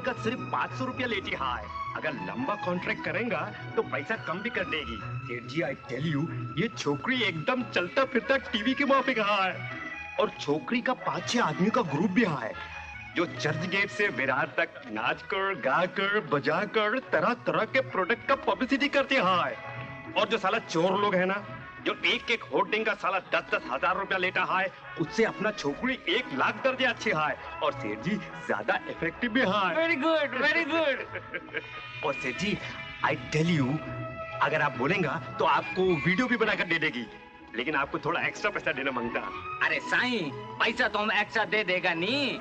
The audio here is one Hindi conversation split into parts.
का सिर्फ 500 रुपया लेती है। अगर लंबा कॉन्ट्रैक्ट करेगा तो पैसा कम भी कर देगी। सेठ जी आई टेल यू, ये छोकरी एकदम चलता फिरता टीवी के माफिक है। और छोकरी का 5-6 आदमी का ग्रुप भी है जो चर्च गेट से विरार तक नाच कर, गा कर, बजा कर तरह तरह के प्रोडक्ट का पब्लिसिटी करते हैं। और जो साला चोर लोग है ना, जो एक एक होर्डिंग का साला 10-10 हजार रुपया लेता है, उससे अपना छोकरी 1 लाख दर्जे अच्छे है। और सेठ जी ज्यादा इफेक्टिव भी है। Very good, very good. और सेठ जी आई टेल यू, अगर आप बोलेंगे तो आपको वीडियो भी बनाकर दे देगी, लेकिन आपको थोड़ा एक्स्ट्रा पैसा देना मांगता। अरे साईं, पैसा तो हम एक्स्ट्रा दे देगा नहीं,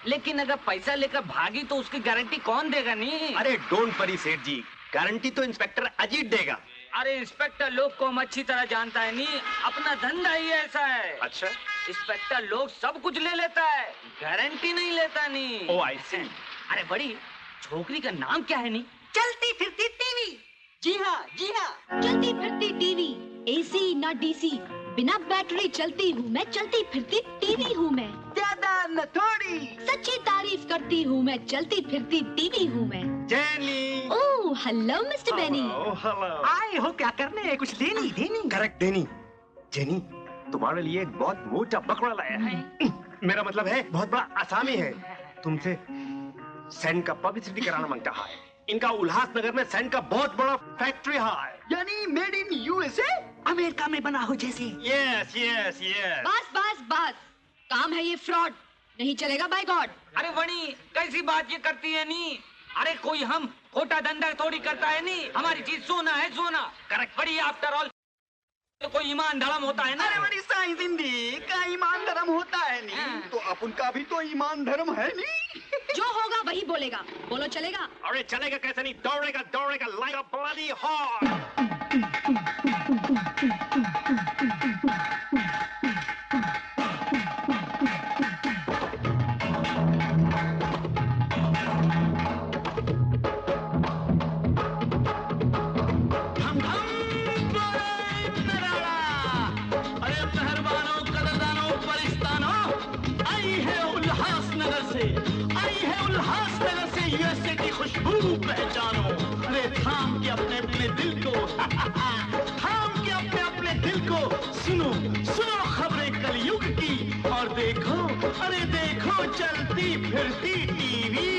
लेकिन अगर पैसा लेकर भागी तो उसकी गारंटी कौन देगा नहीं? अरे डोंट वरी सेठ जी, गारंटी तो इंस्पेक्टर अजीत देगा। अरे इंस्पेक्टर लोग को हम अच्छी तरह जानता है नहीं, अपना धंधा ही ऐसा है। अच्छा, इंस्पेक्टर लोग सब कुछ ले लेता है, गारंटी नहीं लेता नहीं। ओ आई सी। अरे बड़ी छोकरी का नाम क्या है नहीं? चलती फिरती टीवी। जी हाँ, जी हाँ। चलती फिरती टीवी, एसी ना डीसी, बिना बैटरी चलती हूँ मैं, चलती फिरती टीवी हूँ मैं। ज्यादा न थोड़ी, सच्ची तारीफ करती हूँ मैं, चलती फिरती टीवी हूँ मैं। Jenny. Oh hello mister Benny. Hello. आए हो क्या करने? कुछ देनी देनी। करेक्ट देनी। जेनी, तुम्हारे लिए एक बहुत मोटा बकरा लाया है। मेरा मतलब है बहुत बड़ा आसामी है। तुमसे सैंड का पब्लिसिटी कराना मांगता है। इनका उल्लासनगर में सैंड का बहुत बड़ा फैक्ट्री है। यानी मेड इन यूएसए, अमेरिका में बना हो जैसे। Yes yes yes. बस बस बस, काम है ये फ्रॉड, नहीं चलेगा बाय गॉड। अरे बड़ी कैसी बात ये करती है नहीं? अरे कोई हम खोटा धंधा थोड़ी करता है नहीं, हमारी चीज सोना है सोना। करेक्ट बड़ी, आफ्टर ऑल तो कोई ईमान धर्म होता है ना। अरे बड़ी साइंस हिंदी का ईमान धर्म होता है नहीं, तो अपन का भी तो ईमान धर्म है नहीं। जो होगा वही बोलेगा, बोलो चलेगा? अरे चलेगा कैसे नहीं, दौड़ेगा दौड़ेगा like a bloody horse. USA की खुशबू पहचानो। अरे थाम के अपने अपने दिल को थाम के अपने अपने दिल को सुनो सुनो खबरें कलयुग की, और देखो अरे देखो चलती फिरती टीवी।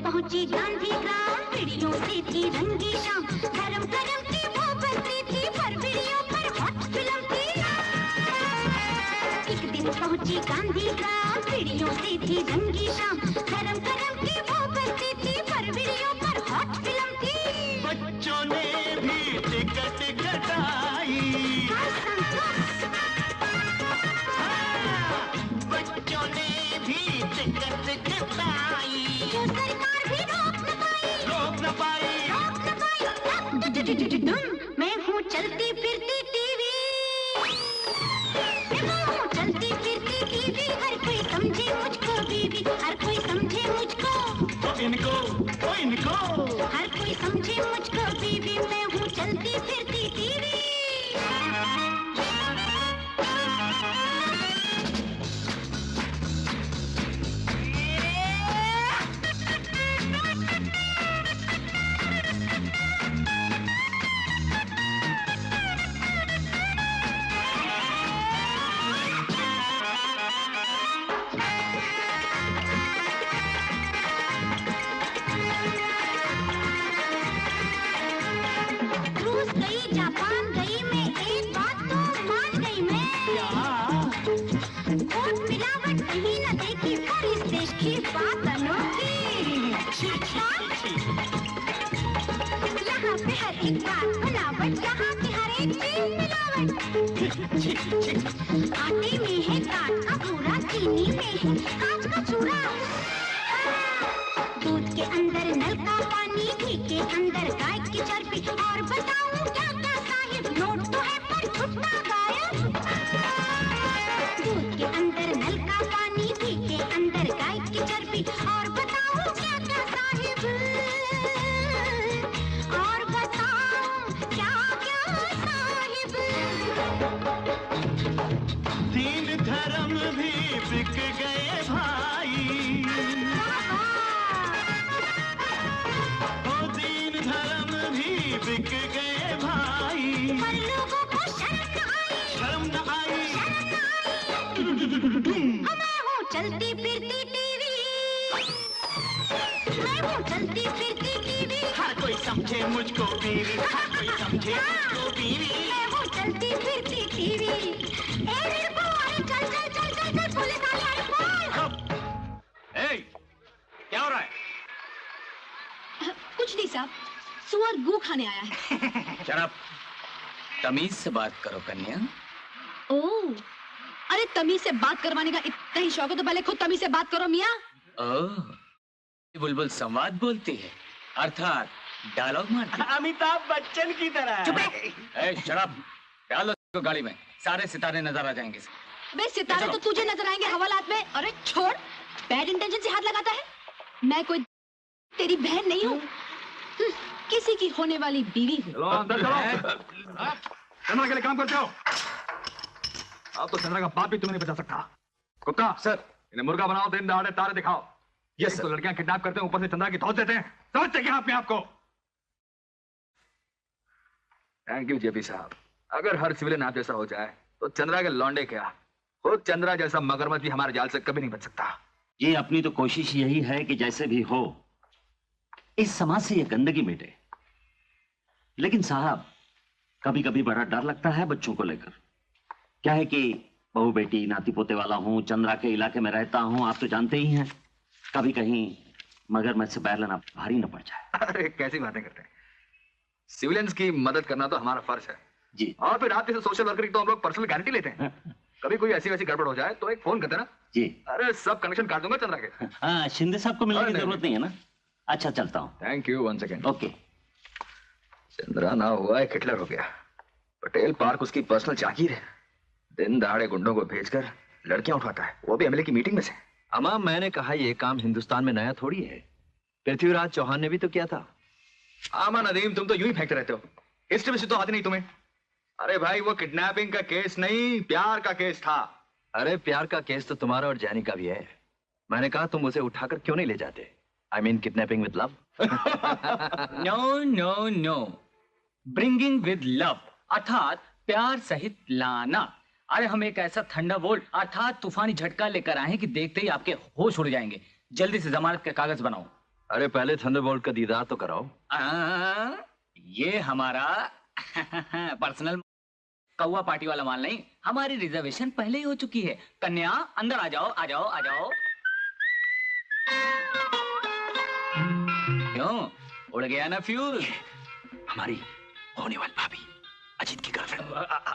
पहुंची गांधी ग्राम, पीढ़ियों से थी रंगी शाम, गरम गरम की वो बनती थी, पर वीडियो पर हॉट फिल्म थी। एक दिन पहुंची गांधी ग्राम, पीढ़ियों से थी रंगी शाम, गरम गरम की वो बनती थी, पर वीडियो पर हॉट फिल्म थी। बच्चों ने भी टिकट कटाई, बच्चों ने भी टिकट कटाई, सरकार भी रोक न पाई। मैं हूँ चलती फिरती टीवी, मैं हूँ चलती फिरती टीवी, हर कोई समझे मुझको बीवी, हर कोई समझे मुझको, इनको हर कोई समझे मुझको बीवी, मैं हूँ चलती फिरती टीवी। वोट मिलावट कहीं न देखी, पर इस देश की बात अनोखी। यहाँ पे हर एक बात बनावट, यहाँ की हर एक चीज मिलावट। आटे में है काट का पूरा, चीनी में है कांच का चूरा। दूध के अंदर नल का पानी, घी के अंदर गाय की चर्बी, और बताऊं क्या क्या साहिब, नोट तो है पर छुट्टा गायब। दूध के अंदर नल का पानी, घी के अंदर गाय की चर्बी, और बताऊं क्या क्या साहिब, और बताऊं क्या क्या साहिब। तीन धर्म भी बिक गए भाई, ओ तीन धर्म भी बिक गए भाई। पर लोगों को शर्म न आई, मैं हूँ चलती फिरती टीवी, मैं हूँ चलती फिरती टीवी। हर कोई समझे मुझको बीवी, हर कोई समझे मुझको बीवी। मैं हूँ चलती फिरती टीवी। ए वीरको, अरे चल चल चल चल चल, पुलिस वाले आए, बोल। ए, क्या हो रहा है? कुछ नहीं साहब, सुअर गू खाने आया है। शराब, तमीज से बात करो कन्या। ओह, अरे तमीज से बात करवाने का इतना ही शौक है तो पहले खुद तमीज से बात करो मियाँ। ओह, बुलबुल संवाद बोलती है, अर्थात डायलॉग मारती है। अमिताभ बच्चन की तरह। चुप रहो। ए, शराब, डालो इसको गाड़ी में, सारे सितारे नजर आ जाएंगे। बे सितारे तो तुझे नजर आएंगे हवालात में। अरे छोड़, बैड इंटेंशन से हाथ लगाता है। मैं कोई तेरी बहन नहीं हूँ, किसी की होने वाली बीवी हूँ। चलो अंदर चलो। चंद्रा के लिए काम करते हो? अब तो चंद्रा का बाप भी तुम्हें नहीं बचा सकता। कुत्ता सर, इन्हें मुर्गा बनाओ, दिन दहाड़े तारे दिखाओ। Yes sir. तो लड़कियां किडनैप करते हैं, ऊपर से चंद्रा की धौंस देते हैं। समझते क्या अपने आप को? थैंक यू जेपी साहब। अगर हर सिविलियन आप जैसा हो जाए तो चंद्रा के लौंडे क्या, खुद चंद्रा जैसा मगरमच्छ भी हमारे जाल से कभी नहीं बच सकता। ये अपनी तो कोशिश यही है कि जैसे भी हो इस समाज से ये गंदगी मिटे। लेकिन साहब, कभी कभी बड़ा डर लगता है बच्चों को लेकर। क्या है कि बहू बेटी नाती पोते वाला हूं, चंद्रा के इलाके में रहता हूं, आप तो जानते ही हैं। कभी कहीं मगरमच्छ से पैर लेना भारी न पड़ जाए। अरे कैसी बातें करते हैं, सिविलियंस की मदद करना तो हमारा फर्ज है जी। और फिर आप जैसे सोशल वर्कर की तो हम लोग पर्सनल गारंटी लेते हैं। कभी कोई ऐसी वैसी गड़बड़ हो जाए तो एक फोन कर देना जी। अरे सब कनेक्शन काट दूंगा चंद्रा के। हाँ, शिंदे साहब को मिलने की नहीं, जरूरत नहीं है ना। अच्छा, चलता हूँ। Thank you, one second. Okay. Chandra ना हुआ एक हिटलर हो गया। पटेल पार्क उसकी पर्सनल जागीर है। दिन दहाड़े गुंडों को भेजकर लड़कियां उठाता है, वो भी एमएलए की मीटिंग में से। अम्मा, मैंने कहा ये काम हिंदुस्तान में नया थोड़ी है, पृथ्वीराज चौहान ने भी तो किया था। आमा नदीम, तुम तो यूं ही फेंकते रहते हो, हिस्ट्री में से तो आती नहीं तुम्हें। अरे भाई, वो किडनैपिंग का केस नहीं, प्यार का केस था। अरे प्यार का केस तो तुम्हारा और जैनी का भी है। मैंने कहा तुम उसे उठाकर क्यों नहीं ले जाते? I mean kidnapping with love. No no no, bringing with love, अर्थात प्यार सहित लाना। अरे हम एक ऐसा थंडरबोल्ट अर्थात तूफानी झटका लेकर आए हैं कि देखते ही आपके होश उड़ जाएंगे। जल्दी से जमानत के कागज बनाओ। अरे पहले थंडरबोल्ट का दीदार तो कराओ। ये हमारा पर्सनल कौवा पार्टी वाला माल नहीं, हमारी रिजर्वेशन पहले ही हो चुकी है। कन्या अंदर आ जाओ, आ जाओ, आ जाओ। क्यों, उड़ गया ना फ्यूज? हमारी होने वाली भाभी, अजीत की गर्लफ्रेंड।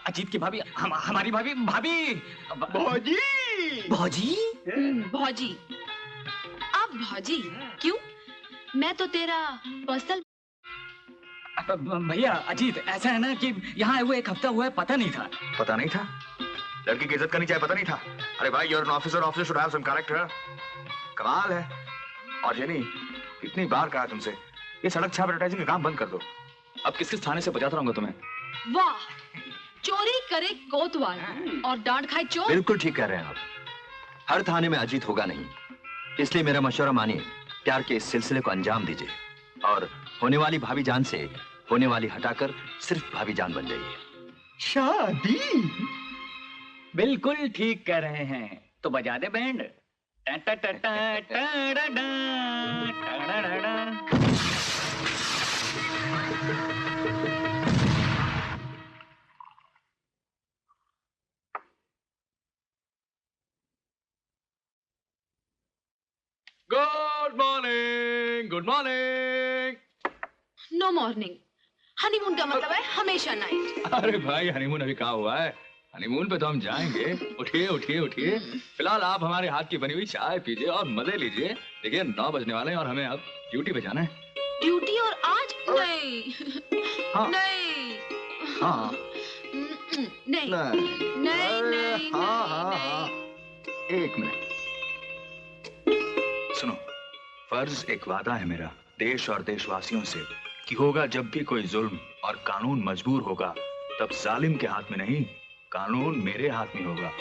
अजीत की भाभी, हमारी भाभी, भाभी भौजी। भौजी? भौजी? अब भौजी क्यों? मैं तो तेरा पर्सनल। भैया अजीत, ऐसा है ना कि यहाँ हुए एक हफ्ता हुआ है, पता नहीं था। पता नहीं था? लड़की की इज्जत करनी चाहिए, पता नहीं था? अरे भाई, you're an officer, officer should have some character। कमाल है। और जेनी, कितनी बार कहा तुमसे, ये सड़क छाप एडवर्टाइजिंग का काम बंद कर दो। अब किस किस थाने से बचाता रहूंगा तुम्हें। वाह, चोरी करे कोतवाल और डांट खाए चोर। बिल्कुल ठीक कह रहे हैं आप। हर थाने में अजीत होगा नहीं, इसलिए मेरा मशवरा मानिए, प्यार के इस सिलसिले को अंजाम दीजिए और होने वाली भाभी जान से होने वाली हटाकर सिर्फ भाभी जान बन जाइए। शादी? बिल्कुल ठीक कह रहे हैं, तो बजा दे बैंड। टा टा टा टा टा डा डा, टा डा डा डा। Good morning, good morning. No morning. Honeymoon का मतलब है हमेशा नाइट। अरे भाई हनीमून अभी कहाँ हुआ है, हनीमून पे तो हम जाएंगे। उठिए उठिए उठिए, फिलहाल आप हमारे हाथ की बनी हुई चाय पीजिए और मजे लीजिए। देखिए 9 बजने वाले हैं और हमें अब ड्यूटी पे जाना है। ड्यूटी? और आज? नहीं। हाँ। नहीं। हाँ। नहीं नहीं नहीं। हाँ हाँ हाँ। एक मिनट सुनो, फर्ज एक वादा है मेरा देश और देशवासियों से कि होगा जब भी कोई जुल्म और कानून मजबूर होगा तब जालिम के हाथ में नहीं, कानून मेरे हाथ में होगा,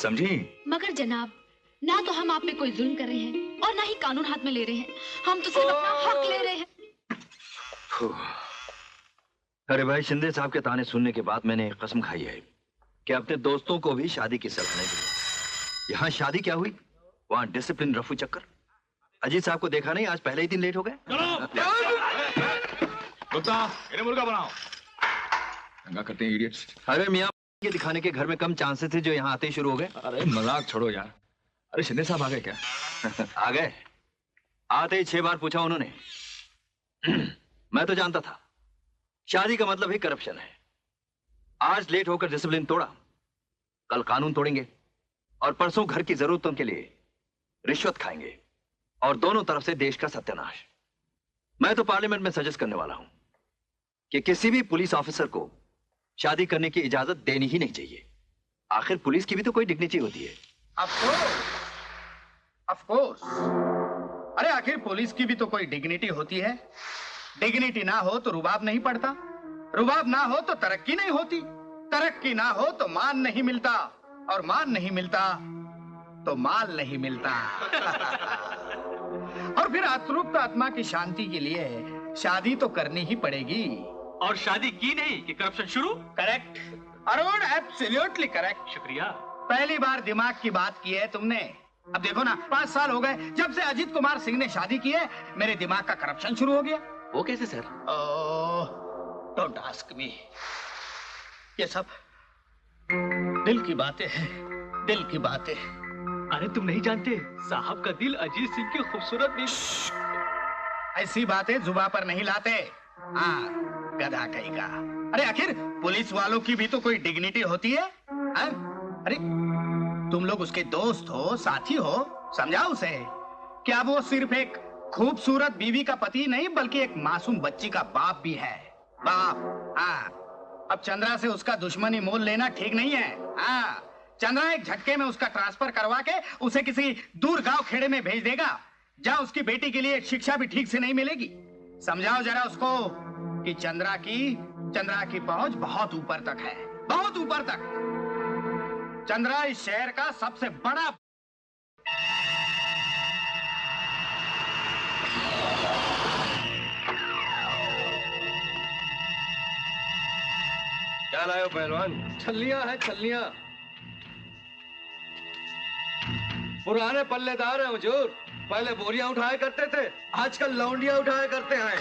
समझी? मगर जनाब, ना तो हम आप पे कोई जुल्म कर रहे हैं और ना ही कानून हाथ में ले रहे हैं, हम तो सिर्फ अपना हक ले रहे हैं। अरे भाई, शिंदे साहब के ताने सुनने के बाद मैंने एक कसम खाई है कि अपने दोस्तों को भी शादी की सलाह नहीं दूंगा। यहाँ शादी क्या हुई, वहाँ डिसिप्लिन रफू चक्कर। अजीत साहब को देखा नहीं, आज पहले ही दिन लेट हो गए। गुप्ता, इन्हें मुर्गा बनाओ। दंगा करते हैं इडियट्स। अरे मियाँ, ये दिखाने के घर में कम चांसेस थे जो यहाँ आते ही शुरू हो गए। अरे मजाक छोड़ो यार। अरे शिंदे साहब आ गए क्या? आ गए, आते ही 6 बार पूछा उन्होंने। मैं तो जानता था शादी का मतलब ही करप्शन है। आज लेट होकर डिसिप्लिन तोड़ा, कल कानून तोड़ेंगे और परसों घर की जरूरतों के लिए रिश्वत खाएंगे और दोनों तरफ से देश का सत्यानाश। मैं तो पार्लियामेंट में सजेस्ट करने वाला हूं कि किसी भी पुलिस ऑफिसर को शादी करने की इजाजत देनी ही नहीं चाहिए। आखिर पुलिस की भी तो कोई डिग्निटी होती है। Of course. अरे आखिर पुलिस की भी तो कोई डिग्निटी होती है। डिग्निटी ना हो तो रुबाब नहीं पड़ता, रुबाब ना हो तो तरक्की नहीं होती, तरक्की ना हो तो मान नहीं मिलता, और मान नहीं मिलता तो माल नहीं मिलता। और फिर अतृप्त आत्मा की शांति के लिए शादी तो करनी ही पड़ेगी। और शादी की नहीं कि करप्शन शुरू। Correct Arun, absolutely correct. शुक्रिया। पहली बार दिमाग की बात की है तुमने। अब देखो ना, 5 साल हो गए जब से अजीत कुमार सिंह ने शादी की है, मेरे दिमाग का करप्शन शुरू हो गया। वो कैसे सर? Don't ask me. ये सब दिल की बातें हैं, दिल की बातें। अरे तुम नहीं जानते, साहब का दिल अजीत सिंह की खूबसूरत भी। ऐसी बातें जुबान पर नहीं लाते। हाँ, गधा कहीं का। अरे आखिर पुलिस वालों की भी तो कोई डिग्निटी होती है। अरे तुम लोग उसके दोस्त हो, साथी हो, समझाओ उसे कि अब वो सिर्फ एक खूबसूरत बीवी का पति नहीं बल्कि एक मासूम बच्ची का बाप भी है। बाप। हाँ, अब चंद्रा से उसका दुश्मनी मोल लेना ठीक नहीं है। हाँ, चंद्रा एक झटके में उसका ट्रांसफर करवा के उसे किसी दूर गांव खेड़े में भेज देगा जहां उसकी बेटी के लिए शिक्षा भी ठीक से नहीं मिलेगी। समझाओ जरा उसको कि चंद्रा की पहुंच बहुत ऊपर तक है, बहुत ऊपर तक। चंद्रा इस शहर का सबसे बड़ा। क्या लाए हो पहलवान? छल्लियां हैं, छल्लियां। पुराने पल्लेदार हैं हुजूर। पहले बोरियां उठाया करते थे, आजकल लौंडियां उठाया करते हैं।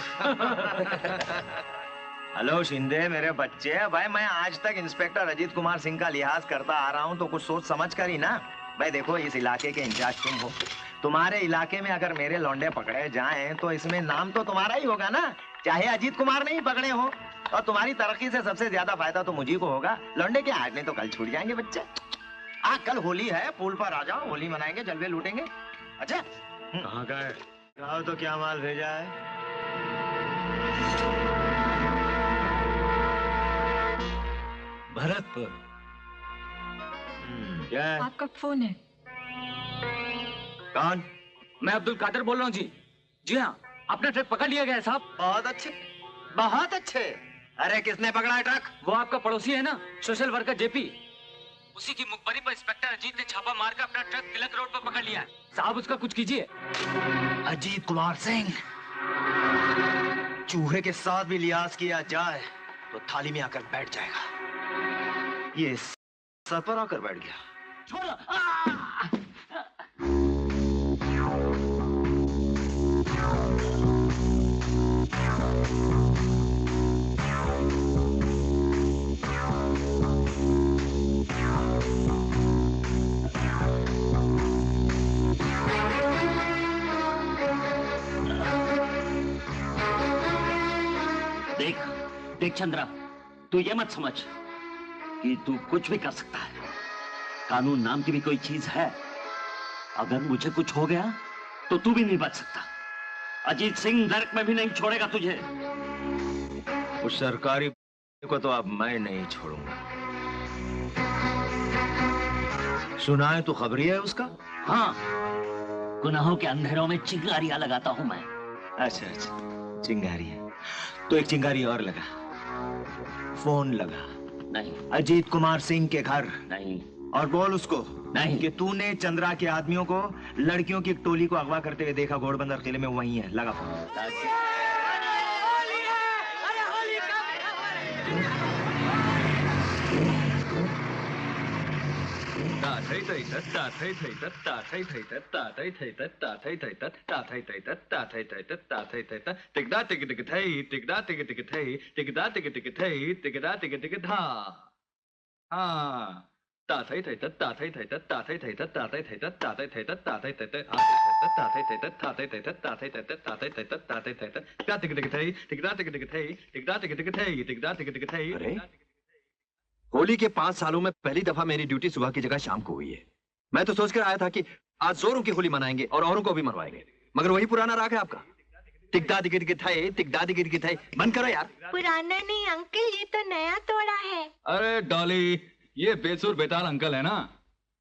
हेलो शिंदे मेरे बच्चे, भाई मैं आज तक इंस्पेक्टर अजीत कुमार सिंह का लिहाज करता आ रहा हूँ, तो कुछ सोच समझ कर ही ना। भाई देखो, इस इलाके के इंचार्ज तुम हो, तुम्हारे इलाके में अगर मेरे लौंडे पकड़े जाएं तो इसमें नाम तो तुम्हारा ही होगा ना, चाहे अजीत कुमार नहीं पकड़े हो। और तुम्हारी तरक्की से सबसे ज्यादा फायदा तो मुझी को होगा। लौंडे के आज नहीं तो कल छूट जाएंगे बच्चे। कल होली है, पुल पर आ जाओ, होली मनाएंगे, जलवे लूटेंगे। अच्छा कहाँ गए? कहो तो क्या माल भेजा है? भरतपुर। क्या है? आपका फोन है। कौन? मैं अब्दुल कादिर बोल रहा हूँ जी। जी हाँ, अपना ट्रक पकड़ लिया गया है साहब। बहुत अच्छे, बहुत अच्छे। अरे किसने पकड़ा है ट्रक? वो आपका पड़ोसी है ना, सोशल वर्कर जेपी, उसी की मुखबरी पर इंस्पेक्टर अजीत ने छापा मार कर अपना ट्रक तिलक रोड पर पकड़ लिया है। साहब उसका कुछ कीजिए। अजीत कुमार सिंह, चूहे के साथ भी लिहाज किया जाए तो थाली में आकर बैठ जाएगा। ये सर पर आकर बैठ गया। छोड़ो। देख चंद्रा, तू ये मत समझ कि तू कुछ भी कर सकता है। कानून नाम की भी कोई चीज है। अगर मुझे कुछ हो गया तो तू भी नहीं बच सकता। अजीत सिंह नरक में भी नहीं छोड़ेगा तुझे। उस सरकारी को तो अब मैं नहीं छोड़ूंगा। सुना है तू खबरी है उसका? हाँ, गुनाहों के अंधेरों में चिंगारियां लगाता हूं मैं। अच्छा अच्छा, चिंगारी है तो एक चिंगारी और लगा। फोन लगा। नहीं। अजीत कुमार सिंह के घर। नहीं। और बोल उसको नहीं कि तूने चंद्रा के आदमियों को लड़कियों की एक टोली को अगवा करते हुए देखा घोड़बंदर किले में, वही है। लगा फोन। होली के 5 सालों में पहली दफा मेरी ड्यूटी सुबह की जगह शाम को हुई है। मैं तो सोचकर आया था कि आज जोरों की होली मनाएंगे और औरों को भी मनवाएंगे, मगर वही पुराना राग है आपका। टिकदा टिकट के थे, टिकदा टिकट के थे। बंद करो यार। पुराना नहीं अंकल, ये तो नया तोड़ा है। अरे डॉली, ये बेसुर बेताल अंकल है ना,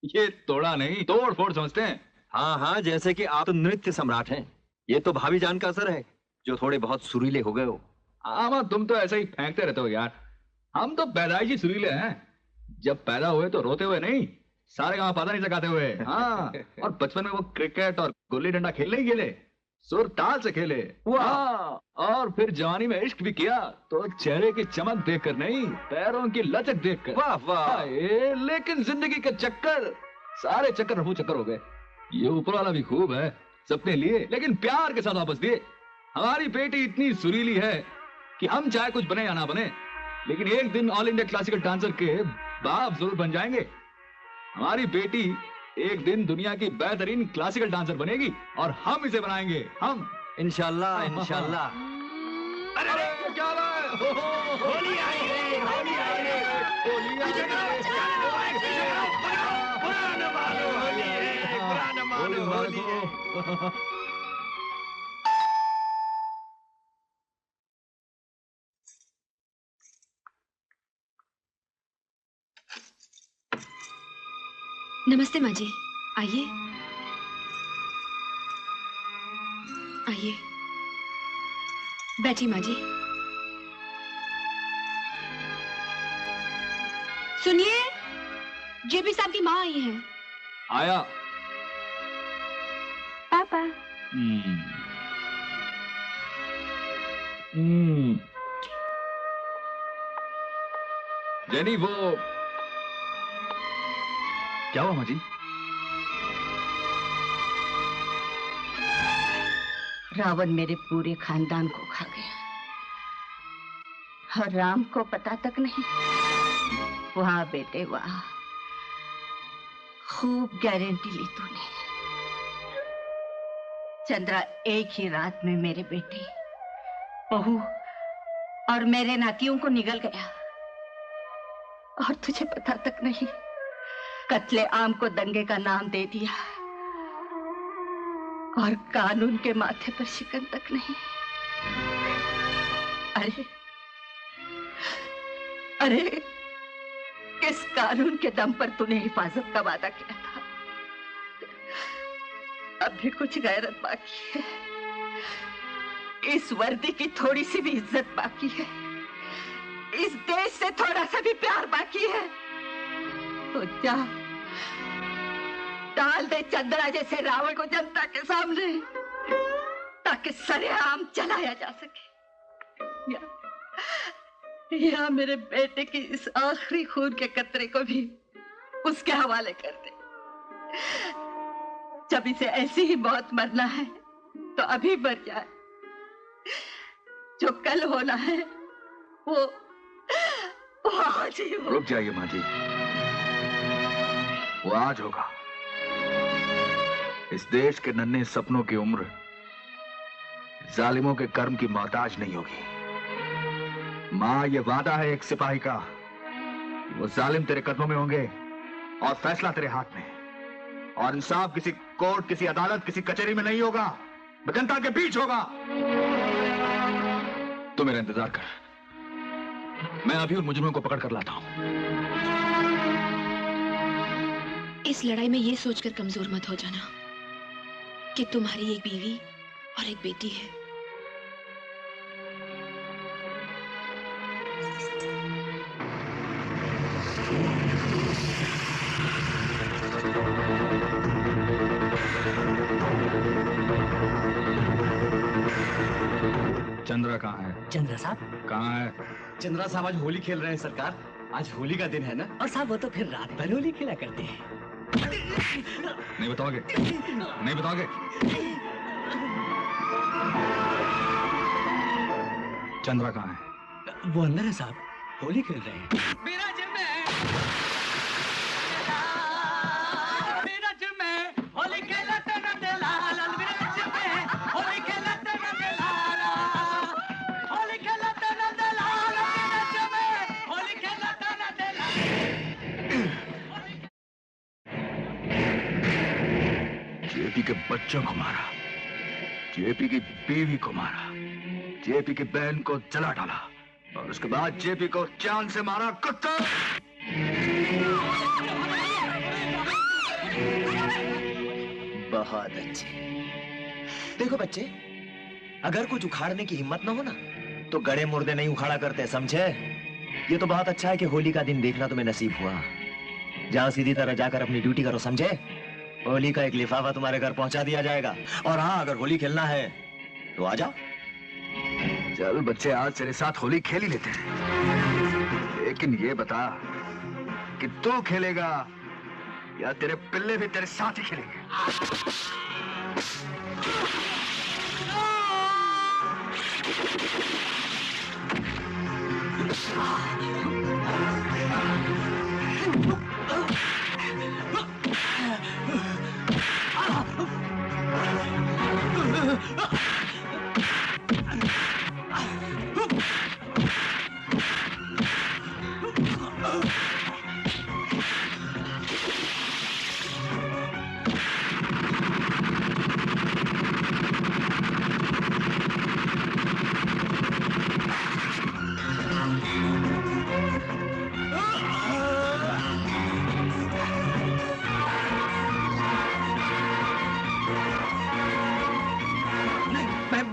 ये तोड़ा नहीं तोड़ फोड़ समझते हैं। हाँ हाँ, जैसे कि आप तो नृत्य सम्राट हैं। ये तो भाभी जान का असर है जो थोड़े बहुत सुरीले हो गए हो। आमा, तुम तो ऐसे ही फेंकते रहते हो यार। हम तो पैदाइशी सुरीले हैं। जब पैदा हुए तो रोते हुए नहीं, सारे गांव पता नहीं सकाते हुए। हाँ, और बचपन में वो क्रिकेट और गुल्ली डंडा खेलने ही खेले, सुर ताल से खेले। हाँ, और फिर जवानी में इश्क भी किया तो चेहरे की चमक देखकर नहीं, पैरों की लचक देखकर। वाह वाह। लेकिन जिंदगी के चक्कर, सारे चक्कर रफू चक्कर हो गए। ये ऊपर वाला भी खूब है, सबने लिए लेकिन प्यार के साथ वापस दिए। हमारी बेटी इतनी सुरीली है कि हम चाहे कुछ बने या ना बने, लेकिन एक दिन ऑल इंडिया क्लासिकल डांसर के बाप जरूर बन जाएंगे। हमारी बेटी एक दिन दुनिया की बेहतरीन क्लासिकल डांसर बनेगी और हम इसे बनाएंगे, हम। इंशाल्लाह इंशाल्लाह। अरे अरे क्या होली आई है, होली आई है, होली आई है। पुराना मानो होली है, पुराना मानो होली है। नमस्ते माँ जी, आइए आइए, बैठिए माँ जी। सुनिए, जेबी साहब की माँ आई हैं। आया पापा। जेनी, वो क्या हुआ माँ जी? रावण मेरे पूरे खानदान को खा गया और राम को पता तक नहीं। वाह बेटे वाह, खूब गारंटी ली तूने। चंद्रा एक ही रात में मेरे बेटे, बहू और मेरे नातियों को निगल गया और तुझे पता तक नहीं। कत्ले आम को दंगे का नाम दे दिया और कानून के माथे पर शिकन तक नहीं। अरे अरे, किस कानून के दम पर तूने हिफाजत का वादा किया था? अब भी कुछ गैरत बाकी है, इस वर्दी की थोड़ी सी भी इज्जत बाकी है, इस देश से थोड़ा सा भी प्यार बाकी है, तो जा डाल दे चंद्रा जैसे रावण को जनता के सामने, ताकि सरेआम चलाया जा सके। या मेरे बेटे की इस आखिरी खून के कतरे को भी उसके हवाले कर दे। जब इसे ऐसी ही मौत मरना है तो अभी मर जाए, जो कल होना है वो आज ही हो। रुक जाइए माँ जी, वो आज होगा। इस देश के नन्हे सपनों की उम्र जालिमों के कर्म की मोहताज नहीं होगी। माँ, ये वादा है एक सिपाही का, वो जालिम तेरे कदमों में होंगे और फैसला तेरे हाथ में, और इंसाफ किसी कोर्ट, किसी अदालत, किसी कचहरी में नहीं होगा, जनता के बीच होगा। तू मेरा इंतजार कर, मैं अभी उन मुजरिमों को पकड़ कर लाता हूं। इस लड़ाई में ये सोचकर कमजोर मत हो जाना कि तुम्हारी एक बीवी और एक बेटी है। चंद्रा कहाँ है? चंद्रा साहब कहाँ है? चंद्रा साहब आज होली खेल रहे हैं सरकार। आज होली का दिन है ना। और साहब वो तो फिर रात भर होली खेला करते हैं। नहीं बताओगे? नहीं बताओगे? चंद्रा कहाँ है? वो अंदर है साहब, होली खेल रहे हैं। जेपी के बच्चों को मारा, जेपी की बीवी को मारा, जेपी की बहन को जला डाला, और उसके बाद जेपी को चांद से मारा। कुत्ता! बहुत अच्छे। देखो बच्चे, अगर कुछ उखाड़ने की हिम्मत ना हो ना, तो गड़े मुर्दे नहीं उखाड़ा करते, समझे? ये तो बहुत अच्छा है कि होली का दिन देखना तुम्हें नसीब हुआ। जाओ सीधी तरह जाकर अपनी ड्यूटी करो, समझे? होली का एक लिफाफा तुम्हारे घर पहुंचा दिया जाएगा। और हाँ, अगर होली खेलना है तो आ जाओ। चल बच्चे, आज तेरे साथ होली खेल ही लेते हैं, लेकिन ये बता कि तू खेलेगा या तेरे पिल्ले भी तेरे साथ ही खेलेंगे?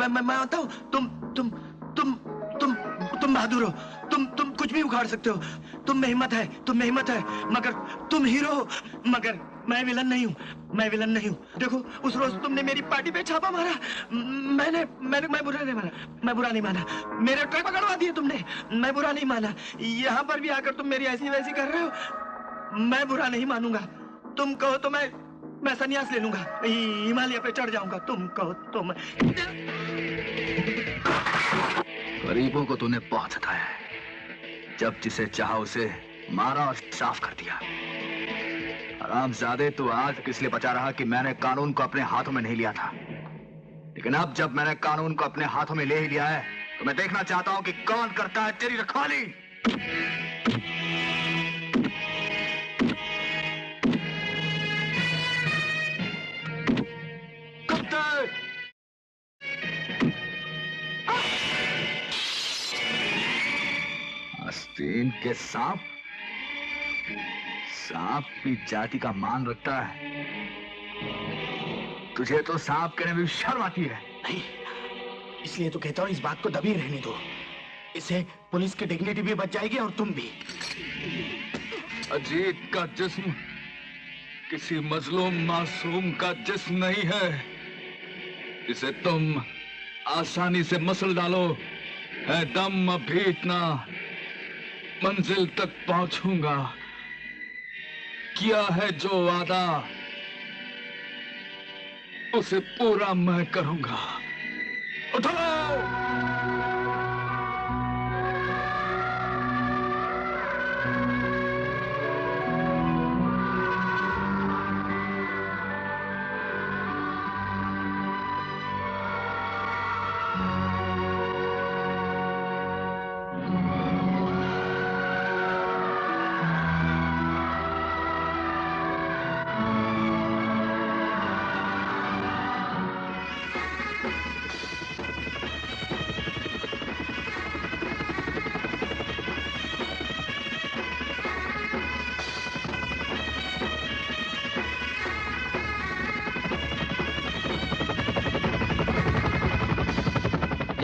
मैं मानता हूँ, तुम बहादुर हो, तुम कुछ भी उखाड़ सकते हो, तुम में हिम्मत है, मगर तुम हीरो हो, मगर मैं विलन नहीं हूँ। देखो, उस रोज तुमने मेरी पार्टी पे छापा मारा, मैं बुरा नहीं माना, मेरे ट्रक पकड़वा दिए तुमने, मैं बुरा नहीं माना। यहाँ पर भी आकर तुम मेरी ऐसी वैसी कर रहे हो, मैं बुरा नहीं मानूंगा। तुम कहो तो मैं संन्यास ले लूंगा, हिमालय पे चढ़ जाऊंगा। तुम कहो तो मैं। गरीबों को तूने बहुत सताया है, जब जिसे चाहा उसे मारा और साफ कर दिया। हरामजादे, तू आज किस लिए बचा रहा कि मैंने कानून को अपने हाथों में नहीं लिया था, लेकिन अब जब मैंने कानून को अपने हाथों में ले ही लिया है, तो मैं देखना चाहता हूं कि कौन करता है तेरी रखवाली। आस्तीन के सांप भी जाति का मान रखता है। तुझे तो सांप कहने में शर्म आती है। नहीं, इसलिए तो कहता हूँ इस बात को दबी रहने दो, इससे पुलिस की डिग्निटी भी बच जाएगी और तुम भी। अजीत का जिस्म किसी मजलूम मासूम का जिस्म नहीं है, इसे तुम आसानी से मसल डालो। है दम अभी इतना, मंजिल तक पहुंचूंगा। किया है जो वादा, उसे पूरा मैं करूंगा। उठो!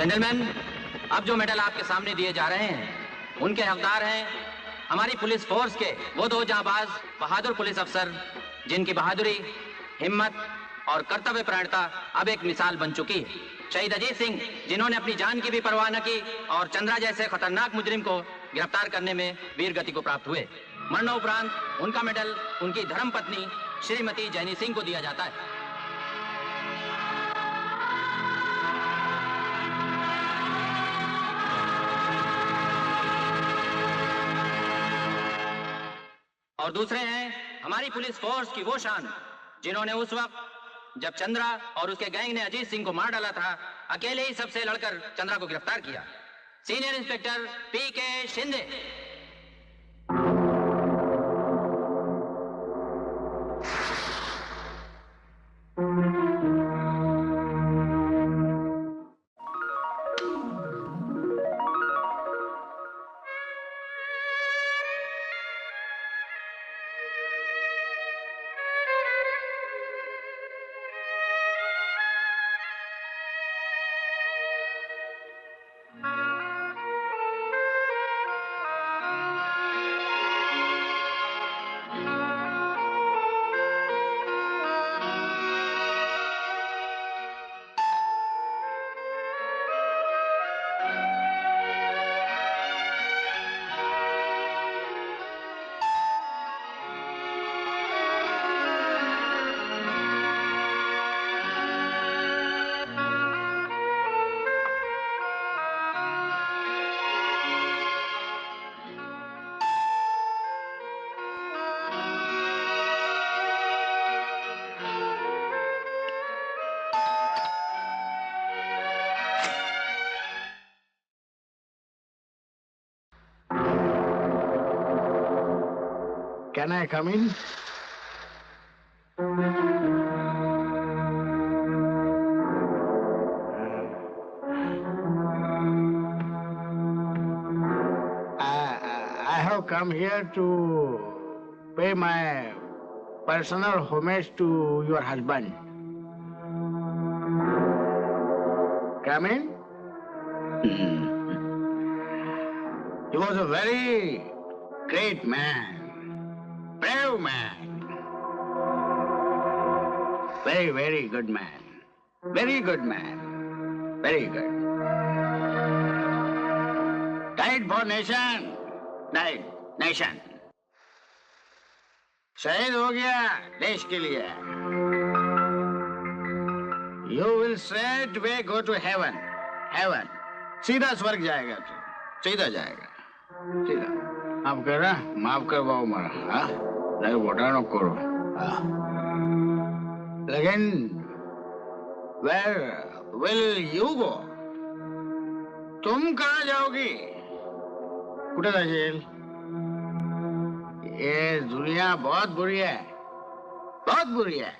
जेंटलमैन, अब जो मेडल आपके सामने दिए जा रहे हैं उनके हकदार हैं हमारी पुलिस फोर्स के वो दो जांबाज बहादुर पुलिस अफसर जिनकी बहादुरी, हिम्मत और कर्तव्य परायणता अब एक मिसाल बन चुकी है। शहीद अजीत सिंह, जिन्होंने अपनी जान की भी परवाह न की और चंद्रा जैसे खतरनाक मुजरिम को गिरफ्तार करने में वीर गति को प्राप्त हुए। मरणोपरांत उनका मेडल उनकी धर्मपत्नी श्रीमती जैनी सिंह को दिया जाता है। और दूसरे हैं हमारी पुलिस फोर्स की वो शान जिन्होंने उस वक्त जब चंद्रा और उसके गैंग ने अजीत सिंह को मार डाला था, अकेले ही सबसे लड़कर चंद्रा को गिरफ्तार किया। Senior inspector P K Shinde. Can I come in? I have come here to pay my personal homage to your husband. Come in. He was a very great man. Brave man. Very, very good man. Very good man. Very good. Died for nation. Died. Nation. शहीद हो गया देश के लिए. You will straightway go to heaven. Heaven. सीधा स्वर्ग जाएगा तू. सीधा जाएगा. सीधा. माफ कर रहा, माफ कर बाबू मारा. हाँ? नहीं बोटा न करो. हाँ? लेकिन where will you go? तुम कहाँ जाओगी? कुठे जाशील? ये दुनिया बहुत बुरी है. बहुत बुरी है.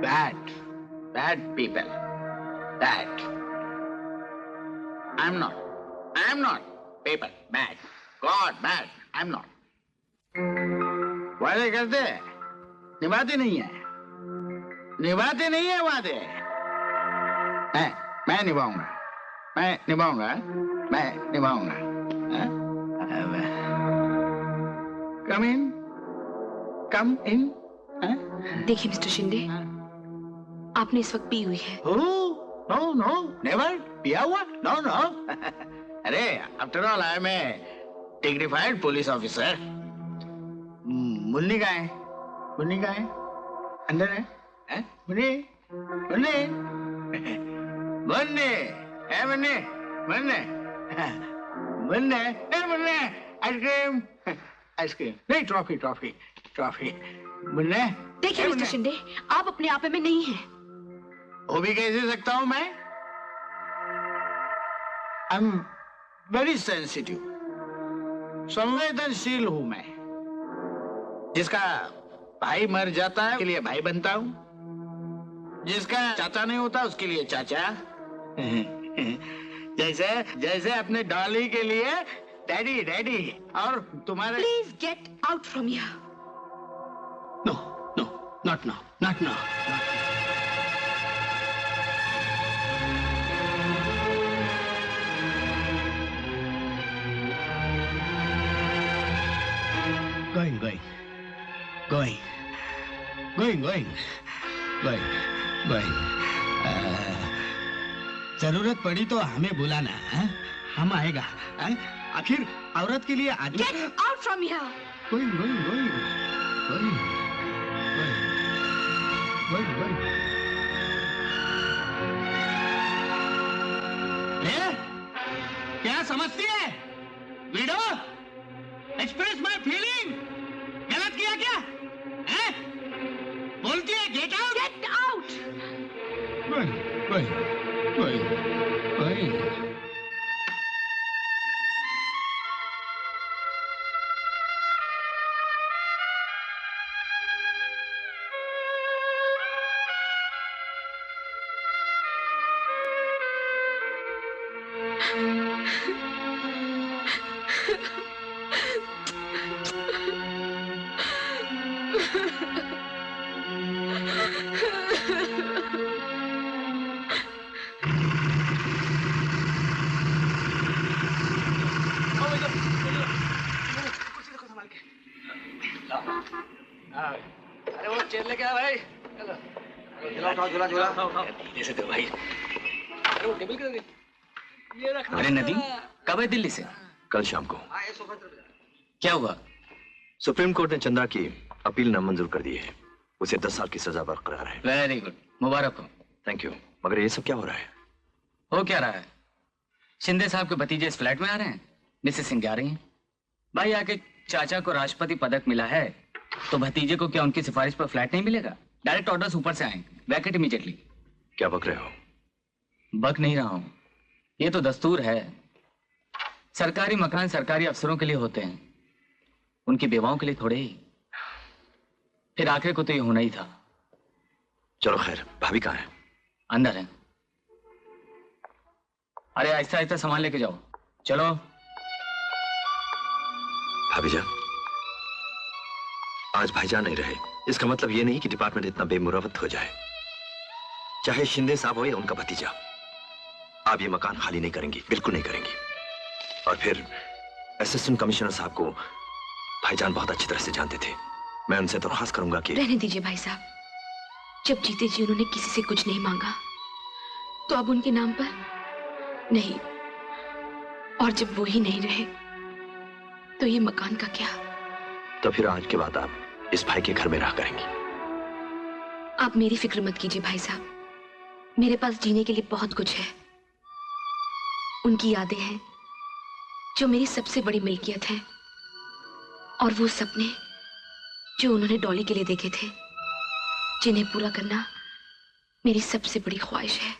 Bad. Bad people. Bad. I'm not. I'm not. People. Bad. God, bad. I'm not. वादे करते निभाते नहीं है. निभाते नहीं है वादे. मैं निभाऊंगा. मैं निभाऊंगा. मैं निभाऊंगा. Come in. Come in. देखिए मिस्टर शिंदे, आपने इस वक्त पी हुई है. No, no, never. पिया हुआ? No, no. अरे, after all, I am a dignified police officer. Munni कहाँ है? मुन्नी कहाँ है? अंदर है? मुन्नी, मुन्नी, मुन्नी, है मुन्नी, मुन्नी, मुन्नी, मुन्नी, आइसक्रीम, आइसक्रीम, नहीं ट्रॉफी, ट्रॉफी, ट्रॉफी, मुन्नी. देखिए मिस्टर शिंदे, आप अपने आप में नहीं हैं. वो भी कैसे सकता हूँ मैं? I'm very sensitive. संवेदनशील हूँ मैं. जिसका भाई मर जाता है उसके लिए भाई बनता हूँ. जिसका चाचा नहीं होता उसके लिए चाचा. जैसे जैसे अपने डॉली के लिए डैडी डैडी. और तुम्हारे please get out from here. No no not now, not now. Going जरूरत पड़ी तो हमें बुलाना है? हम आएगा है? आखिर औरत के लिए आदमी। Get out from here. Going क्या समझती है वीडो? Express my feeling. गलत किया क्या है? बोलती है गेट आउट। Get out. अरे वो चेयर लेके आ भाई। चलो झूला धीरे से दो भाई। अरे वो टेबल किधर गई? ये रख। अरे नदीम कब है दिल्ली से? कल शाम को। क्या हुआ? सुप्रीम कोर्ट ने चंदा की अपील नामंजूर कर दी है। उसे 10 साल की सजा बरकरार है। वेरी गुड, मुबारक हो। Thank you. मगर ये सब क्या हो रहा है? हो क्या रहा है? शिंदे साहब के भतीजे इस फ्लैट में आ रहे हैं, मिसेस सिंह आ रही हैं। भाई आके चाचा को राष्ट्रपति पदक मिला है तो भतीजे को क्या उनकी सिफारिश पर फ्लैट नहीं मिलेगा? डायरेक्ट ऑर्डर्स ऊपर से आएंगे। वैकेट इमीडिएटली। क्या बक रहे हो? बक नहीं रहा हूं, ये तो दस्तूर है। सरकारी मकान सरकारी अफसरों के लिए होते हैं, उनकी बेवाओं के लिए थोड़े ही। फिर आखिर को तो ये होना ही था। चलो खैर, भाभी कहाँ है? अंदर है। अरे आहिस्ता आहिस्ता सामान लेके जाओ। चलो। भाभी जान, आज भाईजान नहीं रहे इसका मतलब ये नहीं कि डिपार्टमेंट इतना बेमुरवत हो जाए। चाहे शिंदे साहब हो या उनका भतीजा, आप ये मकान खाली नहीं करेंगी, बिल्कुल नहीं करेंगी। और फिर असिस्टेंट कमिश्नर साहब को भाईजान बहुत अच्छी तरह से जानते थे। मैं उनसे दरख्वास्त करूंगा कि रहने दीजिए भाई साहब। जब जीते जी उन्होंने किसी से कुछ नहीं मांगा तो अब उनके नाम पर नहीं, और जब वो ही नहीं रहे तो ये मकान का क्या? तो फिर आज के बाद आप इस भाई के घर में रहा करेंगी। आप मेरी फिक्र मत कीजिए भाई साहब। मेरे पास जीने के लिए बहुत कुछ है। उनकी यादें हैं जो मेरी सबसे बड़ी मिल्कियत है, और वो सपने जो उन्होंने डॉली के लिए देखे थे, जिन्हें पूरा करना मेरी सबसे बड़ी ख्वाहिश है।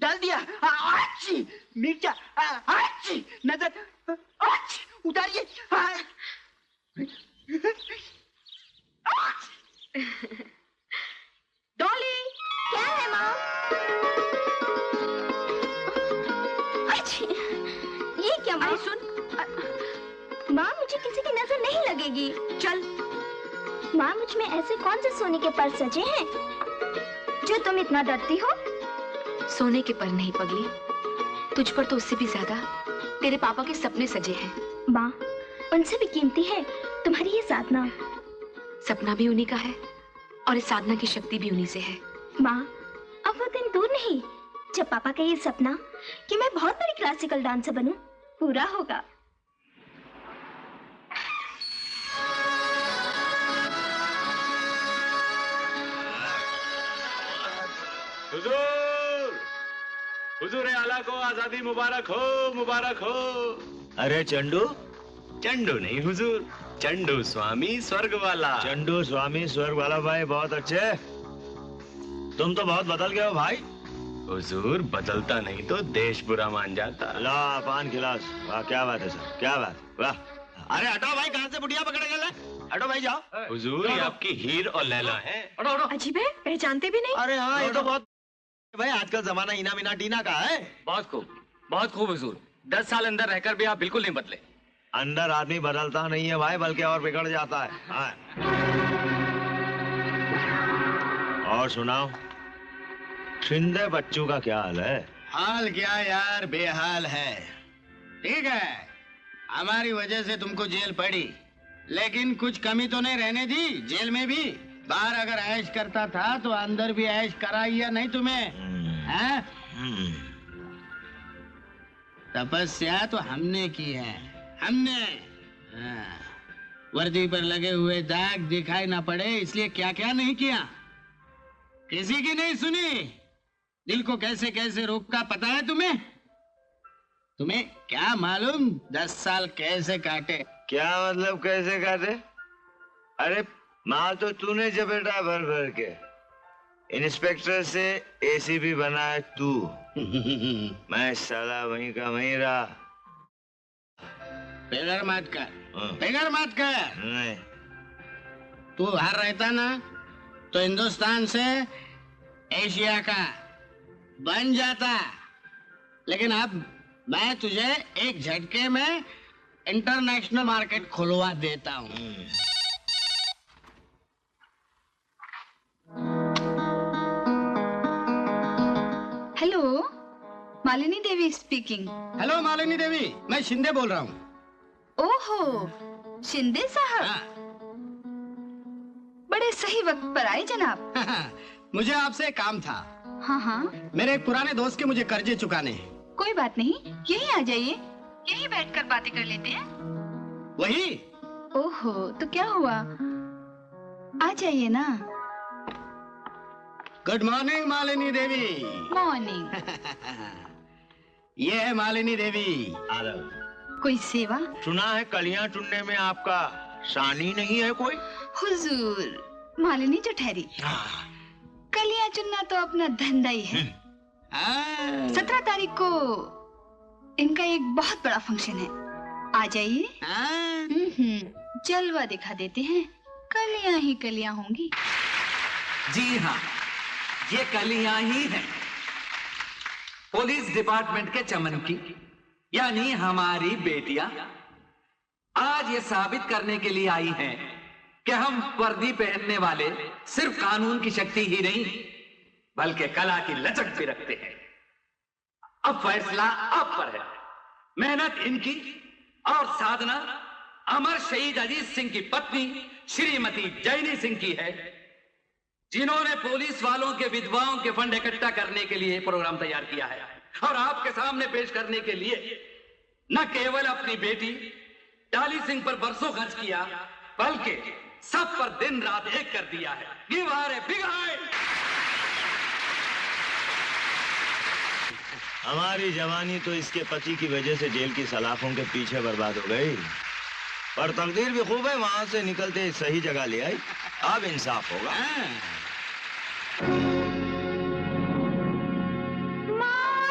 डाल दिया। अच्छी मिर्चा, अच्छी नजर, अच्छी उतारिए। डॉली, क्या है माँ? ये क्या माँ? सुन माँ, मुझे किसी की नजर नहीं लगेगी। चल। माँ, मुझ में ऐसे कौन से सोने के पर सजे हैं जो तुम इतना डरती हो? सोने के पर नहीं पगली, तुझ पर तो उससे भी ज्यादा तेरे पापा के सपने सजे हैं। माँ, उनसे भी कीमती है तुम्हारी ये साधना। सपना भी उन्हीं का है और इस साधना की शक्ति भी उन्हीं से है। माँ, अब वो दिन दूर नहीं जब पापा का ये सपना कि मैं बहुत बड़ी क्लासिकल डांसर बनूं पूरा होगा। हुजूर, हुजूर आला को आजादी मुबारक हो, मुबारक हो। अरे चंडू, चंडू नहीं हुजूर, चंडू स्वामी स्वर्ग वाला। चंडू स्वामी स्वर्ग वाला भाई, बहुत अच्छे। तुम तो बहुत बदल गए हो भाई। हुजूर, बदलता नहीं तो देश बुरा मान जाता। ला पान खिलास। वाह, क्या बात है सर, क्या बात, वाह। अरे हटाओ भाई, कहाँ से बुढ़िया पकड़े गए? हटो भाई, जाओ। हुजूर, ये आपकी हीर और लैला है। अजीब है, पहचानते भी नहीं। अरे हाँ, ये तो बहुत भाई, आजकल जमाना इना मिना टीना का है। बहुत खूब, बहुत खूब हुजूर। 10 साल अंदर रहकर भी आप बिल्कुल नहीं बदले। अंदर आदमी बदलता नहीं है भाई, बल्कि और बिगड़ जाता है। हाँ। और सुनाओ, शिंदे बच्चों का क्या हाल है? हाल क्या यार, बेहाल है। ठीक है, हमारी वजह से तुमको जेल पड़ी, लेकिन कुछ कमी तो नहीं रहने दी जेल में भी। बाहर अगर ऐश करता था तो अंदर भी ऐश कराई या नहीं तुम्हें? हैं? तपस्या तो हमने की है, हमने। हाँ। वर्दी पर लगे हुए दाग दिखाई ना पड़े इसलिए क्या क्या नहीं किया। किसी की नहीं सुनी, दिल को कैसे कैसे रोका पता है तुम्हें? तुम्हें क्या मालूम 10 साल कैसे काटे? क्या मतलब कैसे काटे? अरे माँ तो तूने जबेटा भर भर के। इंस्पेक्टर से एसीपी बनाया तू। मैं साला वहीं का वहीं रहा। फिकर मत कर, फिकर मत कर। नहीं। तू बाहर रहता ना तो हिंदुस्तान से एशिया का बन जाता, लेकिन अब मैं तुझे एक झटके में इंटरनेशनल मार्केट खुलवा देता हूँ। हेलो, मालिनी देवी स्पीकिंग। हेलो मालिनी देवी, मैं शिंदे बोल रहा हूँ। ओहो, शिंदे साहब। बड़े सही वक्त पर आए जनाब। मुझे आपसे काम था। हाँ हाँ, मेरे एक पुराने दोस्त के मुझे कर्जे चुकाने हैं। कोई बात नहीं, यहीं आ जाइए, यहीं बैठकर बातें कर लेते हैं। वही? ओहो, तो क्या हुआ, आ जाइए ना। गुड मॉर्निंग मालिनी देवी। मॉर्निंग। ये है मालिनी देवी। कोई सेवा? सुना है कलियां चुनने में आपका शानी नहीं है कोई? हुजूर, मालिनी जो ठहरी, कलियां चुनना तो अपना धंधा ही है। 17 तारीख को इनका एक बहुत बड़ा फंक्शन है, आ जाइए। जलवा दिखा देते हैं, कलियां ही कलियां होंगी। जी हाँ, ये कलियां ही हैं। पुलिस डिपार्टमेंट के चमन की, यानी हमारी बेटियां आज ये साबित करने के लिए आई हैं कि हम वर्दी पहनने वाले सिर्फ कानून की शक्ति ही नहीं बल्कि कला की लचक भी रखते हैं। अब फैसला आप पर है। मेहनत इनकी और साधना अमर शहीद अजीत सिंह की पत्नी श्रीमती जैनी सिंह की है, जिन्होंने पुलिस वालों के विधवाओं के फंड इकट्ठा करने के लिए प्रोग्राम तैयार किया है और आपके सामने पेश करने के लिए न केवल अपनी बेटी डाली सिंह पर बरसों खर्च किया बल्कि सब पर दिन रात एक कर दिया है। Give her a big hand. हमारी जवानी तो इसके पति की वजह से जेल की सलाखों के पीछे बर्बाद हो गई, पर तकदीर भी खूब है, वहां से निकलते सही जगह ले आई। अब इंसाफ होगा। माँ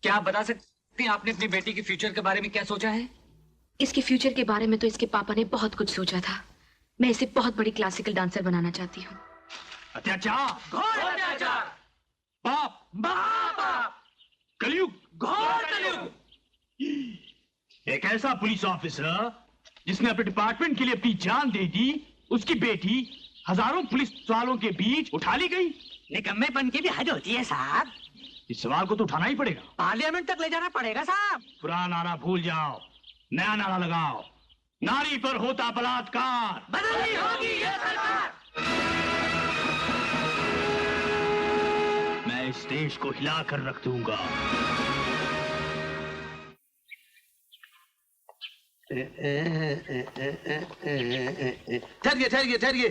क्या आप बता सकती हैं आपने अपनी बेटी के फ्यूचर के बारे में क्या सोचा है? इसके फ्यूचर के बारे में तो इसके पापा ने बहुत कुछ सोचा था। मैं इसे बहुत बड़ी क्लासिकल डांसर बनाना चाहती हूँ। अत्याचार, घोर अत्याचार, पाप, महापाप, कलयुग, घोर कलयुग। एक ऐसा पुलिस ऑफिसर जिसने अपने डिपार्टमेंट के लिए अपनी जान दे दी, उसकी बेटी हजारों पुलिस वालों के बीच उठा ली गई। निकम्मेपन की भी हद होती है साहब। इस सवाल को तो उठाना ही पड़ेगा, पार्लियामेंट तक ले जाना पड़ेगा साहब। पुराना नारा भूल जाओ, नया नारा लगाओ। नारी पर होता बलात्कार, बदलनी होगी ये सरकार। मैं इस देश को हिला कर रख दूंगा। ठहरिए ठहरिए ठहरिए।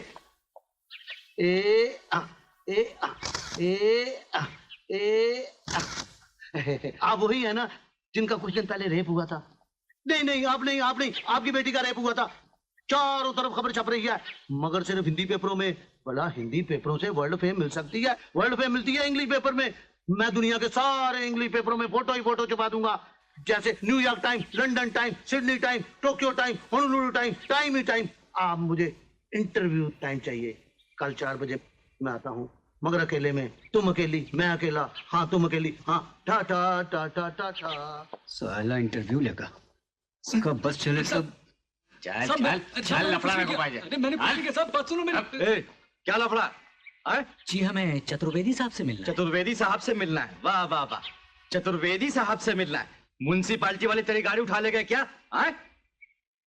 आप वही है ना जिनका कुछ दिन पहले रेप हुआ था? नहीं नहीं, आप नहीं, आप नहीं, आपकी बेटी का रेप हुआ था। चारों तरफ खबर छप रही है, मगर सिर्फ हिंदी पेपरों में। भला हिंदी पेपरों से वर्ल्ड फेम मिल सकती है? वर्ल्ड फेम मिलती है इंग्लिश पेपर में। मैं दुनिया के सारे इंग्लिश पेपरों में फोटो ही फोटो छपा दूंगा, जैसे New York time, London time, Sydney time, Tokyo time, Honolulu time, time ही टाइम। आप मुझे इंटरव्यू टाइम चाहिए। कल 4 बजे मैं आता हूँ, मगर अकेले में। तुम अकेली, मैं अकेला। हाँ तुम अकेली। हाँ टा टा टा टा टा टा। साला इंटरव्यू लेगा, इसका बस चले सब। चल लफड़ा मेरे को पाए। अरे मैंने पूछी कि सब बात सुनो मेरी। क्या लफड़ा है? जी हमें चतुर्वेदी साहब से मिलना है। चतुर्वेदी साहब से मिलना है? वाह वाह वाह, चतुर्वेदी साहब से मिलना है। म्युनिसिपालिटी वाले तेरी गाड़ी उठा ले गए क्या? आए?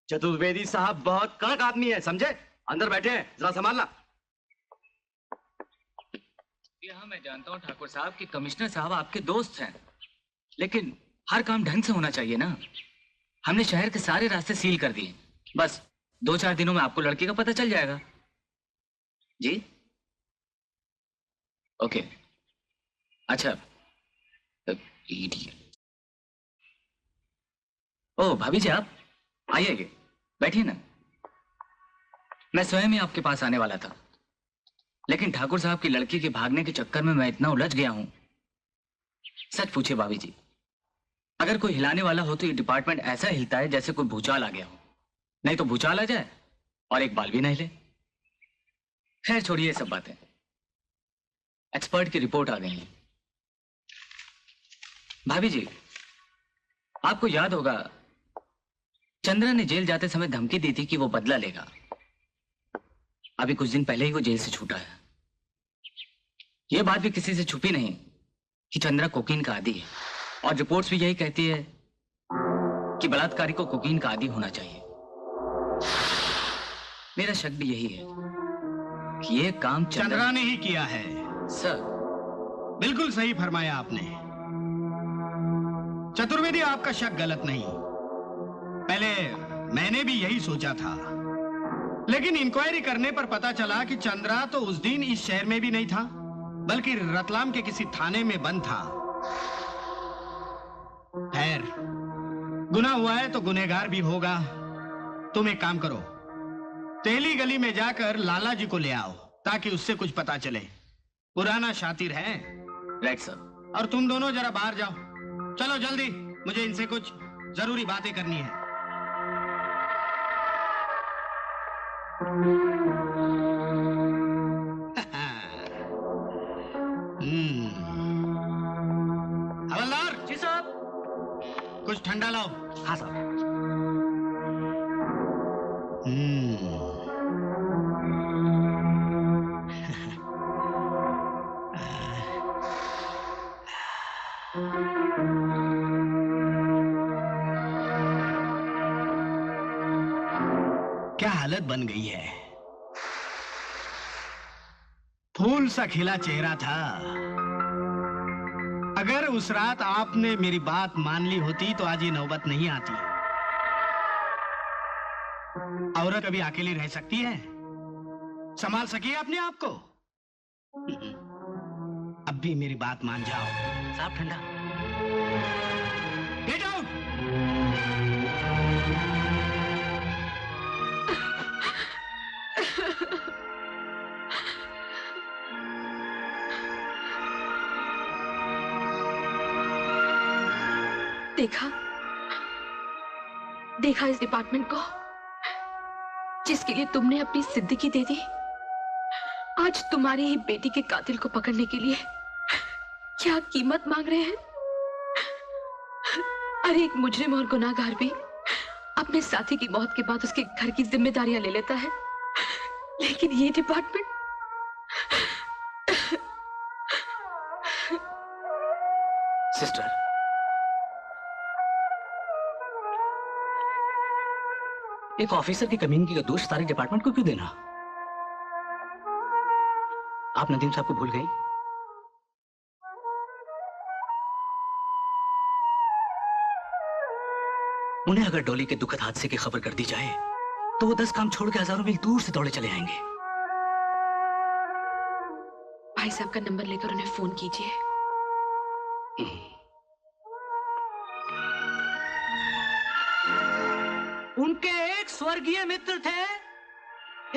चतुर्वेदी साहब बहुत कड़क आदमी है, समझे? अंदर बैठे हैं, जरा संभालना। हाँ मैं जानता हूँ ठाकुर साहब कि कमिश्नर साहब आपके दोस्त हैं, लेकिन हर काम ढंग से होना चाहिए ना। हमने शहर के सारे रास्ते सील कर दिए, बस 2-4 दिनों में आपको लड़की का पता चल जाएगा। जी ओके अच्छा। ओ भाभी जी आप आइए, बैठिए ना। मैं स्वयं ही आपके पास आने वाला था, लेकिन ठाकुर साहब की लड़की के भागने के चक्कर में मैं इतना उलझ गया हूं। सच पूछिए भाभी जी, अगर कोई हिलाने वाला हो तो ये डिपार्टमेंट ऐसा हिलता है जैसे कोई भूचाल आ गया हो। नहीं तो भूचाल आ जाए और एक बाल भी नहीं हिले। खैर छोड़िए ये सब बातें। एक्सपर्ट की रिपोर्ट आ गई है। भाभी जी आपको याद होगा चंद्रा ने जेल जाते समय धमकी दी थी कि वो बदला लेगा। अभी कुछ दिन पहले ही वो जेल से छूटा है। ये बात भी किसी से छुपी नहीं कि चंद्रा कोकीन का आदी है, और रिपोर्ट्स भी यही कहती है कि बलात्कारी को कोकीन का आदी होना चाहिए। मेरा शक भी यही है कि ये काम चंद्रा ने ही किया है। सर बिल्कुल सही फरमाया आपने। चतुर्वेदी आपका शक गलत नहीं। पहले मैंने भी यही सोचा था, लेकिन इंक्वायरी करने पर पता चला कि चंद्रा तो उस दिन इस शहर में भी नहीं था, बल्कि रतलाम के किसी थाने में बंद था। खैर गुनाह हुआ है तो गुनहगार भी होगा। तुम एक काम करो, तेली गली में जाकर लाला जी को ले आओ ताकि उससे कुछ पता चले। पुराना शातिर है। Right sir. और तुम दोनों जरा बाहर जाओ। चलो जल्दी, मुझे इनसे कुछ जरूरी बातें करनी है। हवलदार जी साहब, कुछ ठंडा लाओ। हाँ साहब। क्या हालत बन गई है। फूल सा खिला चेहरा था। अगर उस रात आपने मेरी बात मान ली होती तो आज ये नौबत नहीं आती। औरत कभी अकेली रह सकती है? संभाल सकी अपने आप को? अब भी मेरी बात मान जाओ। साहब ठंडा। Get out. देखा इस डिपार्टमेंट को जिसके लिए तुमने अपनी जिंदगी दे दी। आज तुम्हारी ही बेटी के कातिल को पकड़ने के लिए क्या कीमत मांग रहे हैं। अरे एक मुजरिम और गुनाहगार भी अपने साथी की मौत के बाद उसके घर की जिम्मेदारियां ले लेता है, लेकिन ये डिपार्टमेंट सिस्टर, एक ऑफिसर की कमीनगी का दोष सारे डिपार्टमेंट को क्यों देना? आप नदीम साहब को भूल गई? उन्हें अगर डॉली के दुखद हादसे की खबर कर दी जाए तो वो 10 काम छोड़ के हजारों मील दूर से दौड़े चले आएंगे। भाई साहब का नंबर लेकर उन्हें फोन कीजिए। उनके एक स्वर्गीय मित्र थे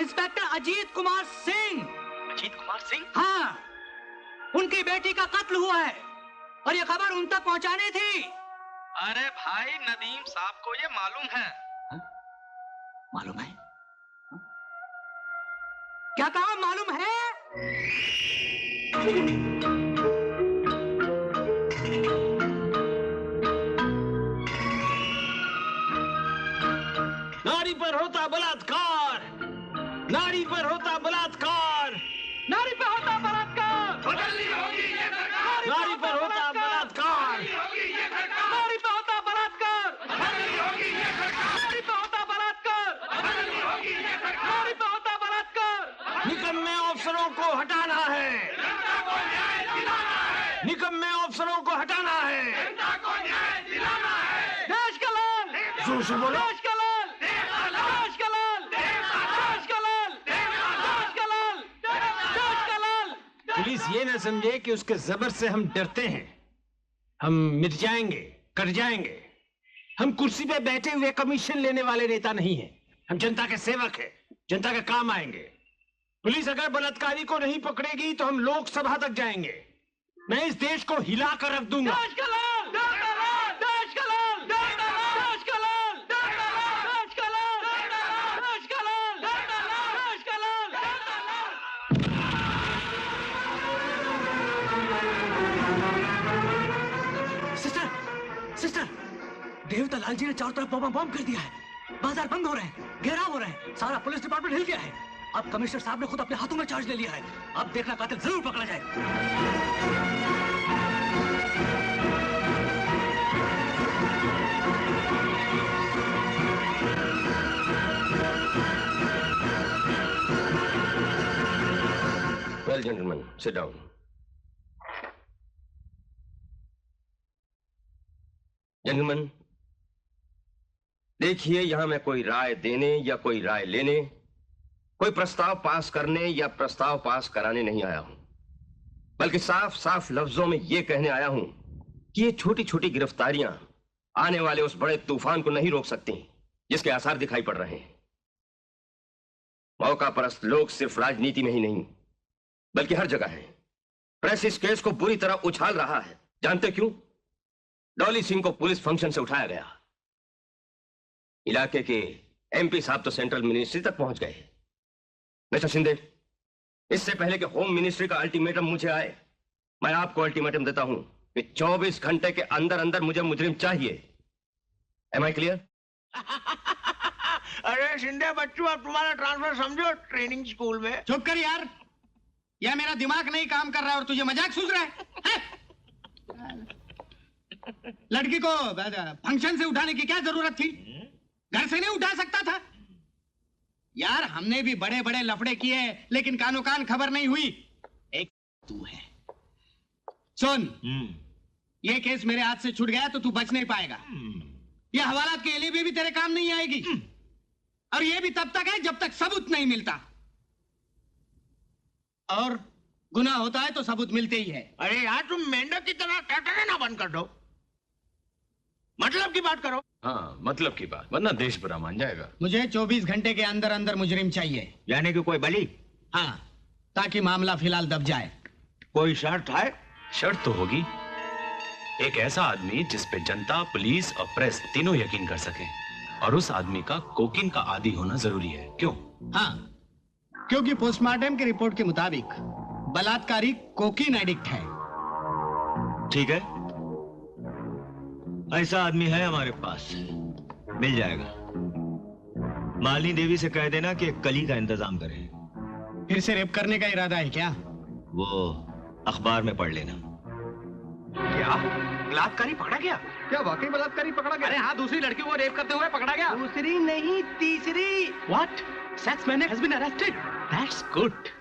इंस्पेक्टर अजीत कुमार सिंह। अजीत कुमार सिंह? हाँ, उनकी बेटी का कत्ल हुआ है और ये खबर उन तक पहुंचानी थी। अरे भाई नदीम साहब को ये मालूम है। मालूम है? क्या कहा मालूम है? नारी पर होता बलात्कार, नारी पर होता बलात्कार, नारी पर होता बलात्कार, बदलनी होगी ये सरकार। नारी पर होता बलात्कार, नारी पर होता बलात्कार, बदलनी होगी ये सरकार। नारी पर होता बलात्कार, बदलनी होगी ये सरकार। नारी पर होता बलात्कार। निकम्मे अफसरों को हटाना है, जनता को न्याय दिलाना है। निकम्मे अफसरों को हटाना है, जनता को न्याय दिलाना है। देश का लाल, जोर से बोलो। देश का लाल, देश का लाल, देश का लाल, देश का लाल, देश का लाल, देश का लाल। पुलिस ये न समझे कि उसके जबर से हम डरते हैं। हम मिट जाएंगे, कट जाएंगे। हम कुर्सी पे बैठे हुए कमीशन लेने वाले नेता नहीं हैं। हम जनता के सेवक हैं, जनता के काम आएंगे। पुलिस अगर बलात्कारी को नहीं पकड़ेगी तो हम लोकसभा तक जाएंगे। मैं इस देश को हिला कर रख दूंगा। देश का लाल, देश का लाल, देश का लाल, देश का लाल, देश का लाल, देश का लाल, देश का लाल, देश का लाल, देश का लाल। सिस्टर, सिस्टर, देवता लाल जी ने चारों तरफ बम कर दिया है। बाजार बंद हो रहे हैं, घेराव हो रहे हैं, सारा पुलिस डिपार्टमेंट हिल गया है। अब कमिश्नर साहब ने खुद अपने हाथों में चार्ज ले लिया है। अब देखना कातिल जरूर पकड़ा जाए। Well, gentlemen, sit down. Gentlemen, देखिए, यहां मैं कोई राय देने या कोई राय लेने, कोई प्रस्ताव पास करने या प्रस्ताव पास कराने नहीं आया हूं, बल्कि साफ साफ लफ्जों में यह कहने आया हूं कि ये छोटी छोटी गिरफ्तारियां आने वाले उस बड़े तूफान को नहीं रोक सकती जिसके आसार दिखाई पड़ रहे हैं। मौका परस्त लोग सिर्फ राजनीति में ही नहीं बल्कि हर जगह है। प्रेस इस केस को बुरी तरह उछाल रहा है। जानते क्यों? डॉली सिंह को पुलिस फंक्शन से उठाया गया। इलाके के एमपी साहब तो सेंट्रल मिनिस्ट्री तक पहुंच गए। मिस्टर शिंदे, इससे पहले कि होम मिनिस्ट्री का अल्टीमेटम मुझे आए, मैं आपको अल्टीमेटम देता हूं कि 24 घंटे के अंदर अंदर मुझे मुजरिम चाहिए। Am I clear? अरे शिंदे बच्चों, अब तुम्हारा ट्रांसफर समझो ट्रेनिंग स्कूल में। चुप कर यार, या मेरा दिमाग नहीं काम कर रहा है और तुझे मजाक सूझ रहा है? लड़की को फंक्शन से उठाने की क्या जरूरत थी? घर से नहीं उठा सकता था? यार, हमने भी बड़े बड़े लफड़े किए लेकिन कानो कान खबर नहीं हुई। एक तू है। सुन, ये केस मेरे हाथ से छूट गया तो तू बच नहीं पाएगा। ये हवालात के लिए भी तेरे काम नहीं आएगी। और ये भी तब तक है जब तक सबूत नहीं मिलता। और गुनाह होता है तो सबूत मिलते ही है। अरे यार, तुम मेंढक की तरह टटरना बंद कर दो। मतलब की बात करो। हाँ, मतलब की बात, वरना देश बुरा मान जाएगा। मुझे 24 घंटे के अंदर अंदर मुजरिम चाहिए। यानी कि कोई बली? हाँ, ताकि मामला फिलहाल दब जाए। कोई शर्त है? शर्त तो होगी। एक ऐसा आदमी जिस पे जनता, पुलिस और प्रेस तीनों यकीन कर सके, और उस आदमी का कोकीन का आदी होना जरूरी है। क्यों? हाँ, क्योंकि पोस्टमार्टम की रिपोर्ट के मुताबिक बलात्कारी कोकीन एडिक्ट है। ठीक है, ऐसा आदमी है हमारे पास, मिल जाएगा। मालिनी देवी से कह देना कि कली का इंतजाम करें। फिर से रेप करने का इरादा है क्या? वो अखबार में पढ़ लेना। क्या बलात्कारी पकड़ा गया? क्या वाकई बलात्कारी पकड़ा गया? अरे हाँ, दूसरी लड़की को रेप करते हुए पकड़ा गया। दूसरी नहीं, तीसरी। What? Sex man has been arrested. That's good.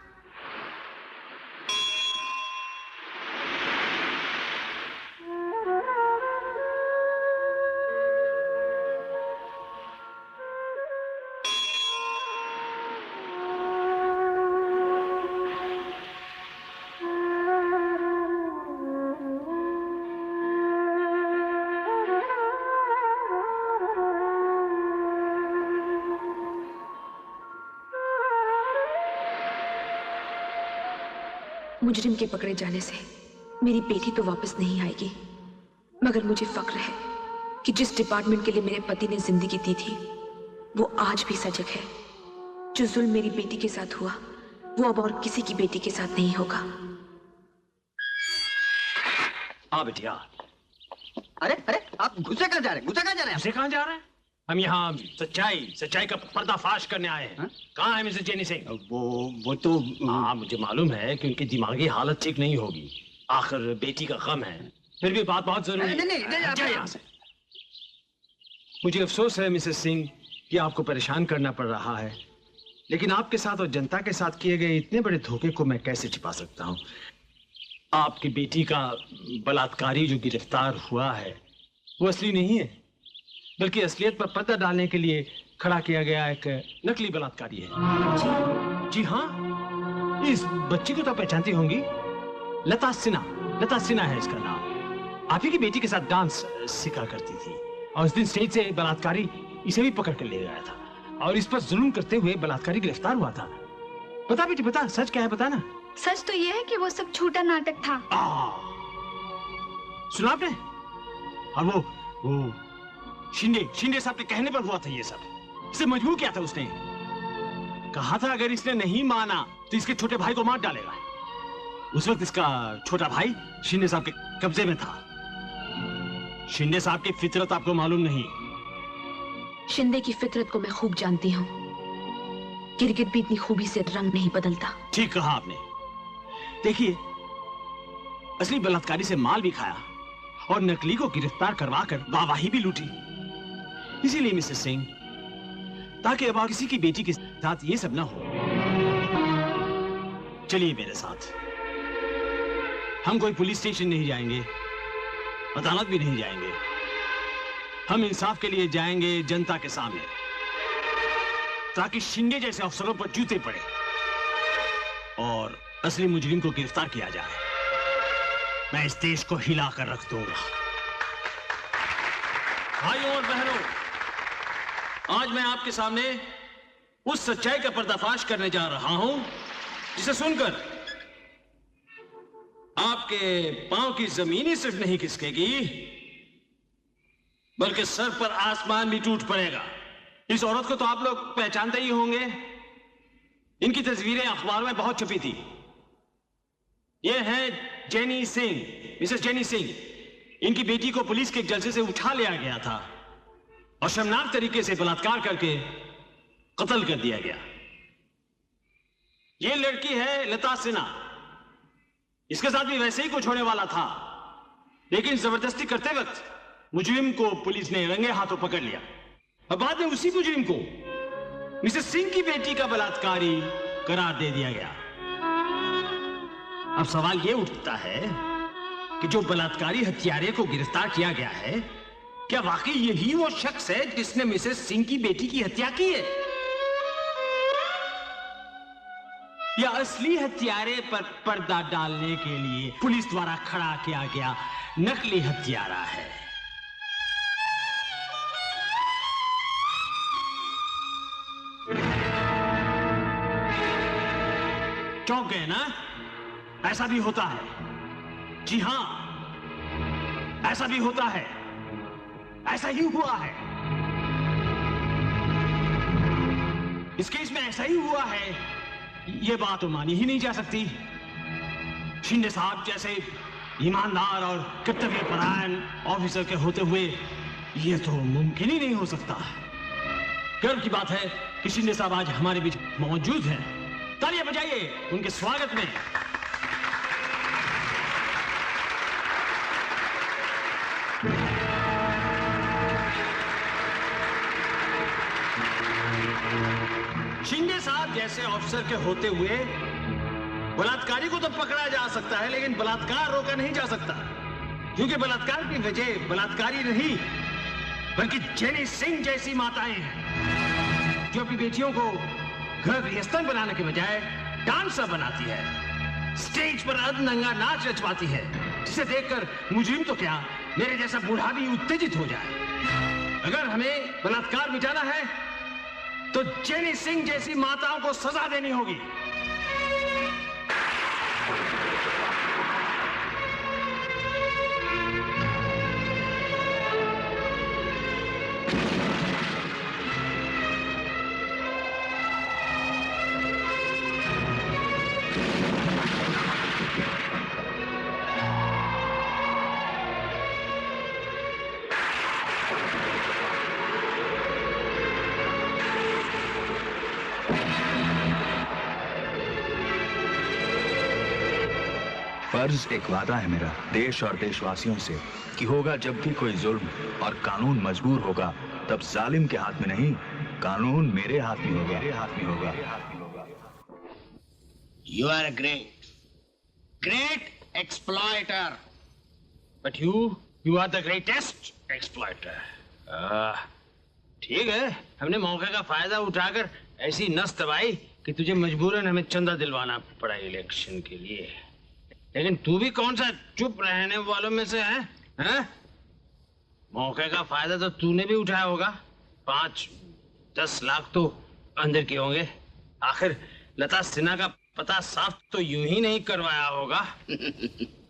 मुजरिम के पकड़े जाने से मेरी बेटी तो वापस नहीं आएगी, मगर मुझे फक्र है कि जिस डिपार्टमेंट के लिए मेरे पति ने जिंदगी दी थी वो आज भी सजग है। जो जुल्म मेरी बेटी के साथ हुआ वो अब और किसी की बेटी के साथ नहीं होगा। हाँ बिटिया। अरे अरे आप गुस्से कहाँ जा रहे हैं? गुस्से कहाँ जा रहे हैं? गुस्से कहाँ जा रहे हैं? हम यहाँ सच्चाई का पर्दाफाश करने आए हैं। कहाँ है मिसेस जेनी सिंह? वो तो हाँ मुझे मालूम है कि उनकी दिमागी हालत ठीक नहीं होगी, आखिर बेटी का गम है, फिर भी बात बहुत जरूरी है। नहीं, यहाँ से। मुझे अफसोस है मिसेस सिंह कि आपको परेशान करना पड़ रहा है, लेकिन आपके साथ और जनता के साथ किए गए इतने बड़े धोखे को मैं कैसे छिपा सकता हूँ। आपकी बेटी का बलात्कारी जो गिरफ्तार हुआ है वो असली नहीं है, बल्कि असलियत पर पर्दा डालने के लिए खड़ा किया गया एक नकली बलात्कारी है। जी हाँ, इस बच्ची को तो पहचानती होंगी, लता सिन्हा है इसका नाम। आप ही की बेटी के साथ डांस सीखा करती थी और उस दिन स्टेज से बलात्कारी इसे भी पकड़ कर ले गया था और इस पर जुल्म करते हुए बलात्कारी गिरफ्तार हुआ था। बता बेटी बता, सच क्या है बता ना। सच तो यह है कि वो सब झूठा नाटक था। सुना आपने? और वो शिंदे साहब के कहने पर हुआ था ये सब। इसे मजबूर किया था उसने, कहा था अगर इसने नहीं माना तो इसके छोटे भाई को मार डालेगा। उस वक्त इसका छोटा भाई शिंदे साहब के कब्जे में था। शिंदे साहब की फितरत आपको मालूम नहीं। शिंदे की फितरत को मैं खूब जानती हूँ। गिरगिट भी इतनी खूबी से रंग नहीं बदलता। ठीक कहा आपने। देखिए, असली बलात्कारी से माल भी खाया और नकली को गिरफ्तार करवाकर वाहवाही भी लूटी। इसीलिए मिसेस सिंह, ताकि अब किसी की बेटी के साथ ये सब ना हो, चलिए मेरे साथ। हम कोई पुलिस स्टेशन नहीं जाएंगे, अदालत भी नहीं जाएंगे। हम इंसाफ के लिए जाएंगे जनता के सामने, ताकि शिंदे जैसे अफसरों पर जूते पड़े और असली मुजरिम को गिरफ्तार किया जाए। मैं इस देश को हिला कर रख दूंगा। भाइयों और बहनों, आज मैं आपके सामने उस सच्चाई का पर्दाफाश करने जा रहा हूं जिसे सुनकर आपके पांव की जमीन ही सिर्फ नहीं खिसकेगी, बल्कि सर पर आसमान भी टूट पड़ेगा। इस औरत को तो आप लोग पहचानते ही होंगे, इनकी तस्वीरें अखबार में बहुत छपी थी। ये है jenny Singh, Mrs jenny Singh. इनकी बेटी को पुलिस के एक जलसे से उठा लिया गया था और शर्मनाक तरीके से बलात्कार करके कत्ल कर दिया गया। ये लड़की है लता सिन्हा। इसके साथ भी वैसे ही कुछ होने वाला था, लेकिन जबरदस्ती करते वक्त मुजरिम को पुलिस ने रंगे हाथों पकड़ लिया और बाद में उसी मुजरिम को मिसेस सिंह की बेटी का बलात्कारी करार दे दिया गया। अब सवाल यह उठता है कि जो बलात्कारी हत्यारे को गिरफ्तार किया गया है, क्या वाकई यही वो शख्स है जिसने मिसेस सिंह की बेटी की हत्या की है, या असली हत्यारे पर पर्दा डालने के लिए पुलिस द्वारा खड़ा किया गया नकली हत्यारा है? चौंक गए ना? ऐसा भी होता है। जी हां, ऐसा भी होता है। ऐसा ही हुआ है। इस केस में ऐसा ही हुआ है। यह बात तो मानी ही नहीं जा सकती। शिंदे साहब जैसे ईमानदार और कर्तव्यपरायण ऑफिसर के होते हुए यह तो मुमकिन ही नहीं हो सकता। गर्व की बात है कि शिंदे साहब आज हमारे बीच मौजूद हैं। तालियां बजाइए उनके स्वागत में। शिंदे साहब जैसे ऑफिसर के होते हुए बलात्कारी को तो पकड़ा जा सकता है, लेकिन बलात्कार रोका नहीं जा सकता, क्योंकि बलात्कार की वजह बलात्कारी नहीं बल्कि जेनी सिंह जैसी माताएं हैं जो अपनी बेटियों को घर गृहस्थन बनाने के बजाय डांसर बनाती है, स्टेज पर अधनंगा नाच रचवाती है, जिसे देखकर मुजरिम तो क्या मेरे जैसा बूढ़ा भी उत्तेजित हो जाए। अगर हमें बलात्कार मिटाना है तो जेनी सिंह जैसी माताओं को सजा देनी होगी। फर्ज एक वादा है मेरा देश और देशवासियों से कि होगा जब भी कोई जुल्म और कानून मजबूर होगा तब जालिम के हाथ में नहीं, कानून मेरे हाथ में होगा, मेरे हाथ में होगा। You are a great exploiter, but you are the greatest exploiter. ठीक है, हमने मौके का फायदा उठाकर ऐसी नस दबाई कि तुझे मजबूरन हमें चंदा दिलवाना पड़ा इलेक्शन के लिए। लेकिन तू भी कौन सा चुप रहने वालों में से है? हैं? मौके का फायदा तो तूने भी उठाया होगा। 5-10 लाख तो अंदर के होंगे। आखिर लता सिन्हा का पता साफ तो यूं ही नहीं करवाया होगा।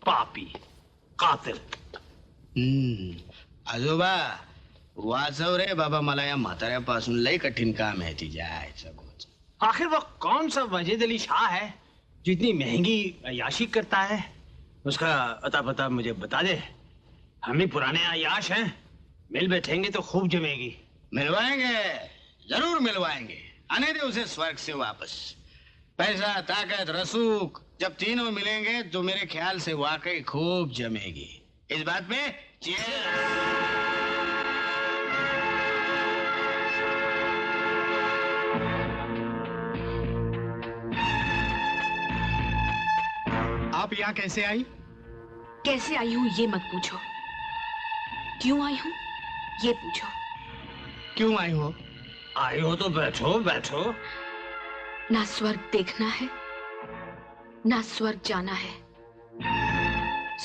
पापी, कातिल। आजोबा वाचव रे बाबा, मला या म्हाताऱ्यापासून लय कठीण काम आहे तिच्या आईचं। आखिर वो कौन सा वजीद अली शाह है जो इतनी महंगी अय्याशी करता है? उसका अता पता मुझे बता दे। हम ही पुराने अय्याश हैं, मिल बैठेंगे तो खूब जमेगी। मिलवाएंगे, जरूर मिलवाएंगे। आने दे उसे स्वर्ग से वापस। पैसा, ताकत, रसूख जब तीनों मिलेंगे तो मेरे ख्याल से वाकई खूब जमेगी। इस बात में आप यहाँ कैसे आई? कैसे आई हूँ ये मत पूछो, क्यों आई हूँ ये पूछो। क्यों आई हो? आई हो तो बैठो बैठो। ना स्वर्ग देखना है ना स्वर्ग जाना है,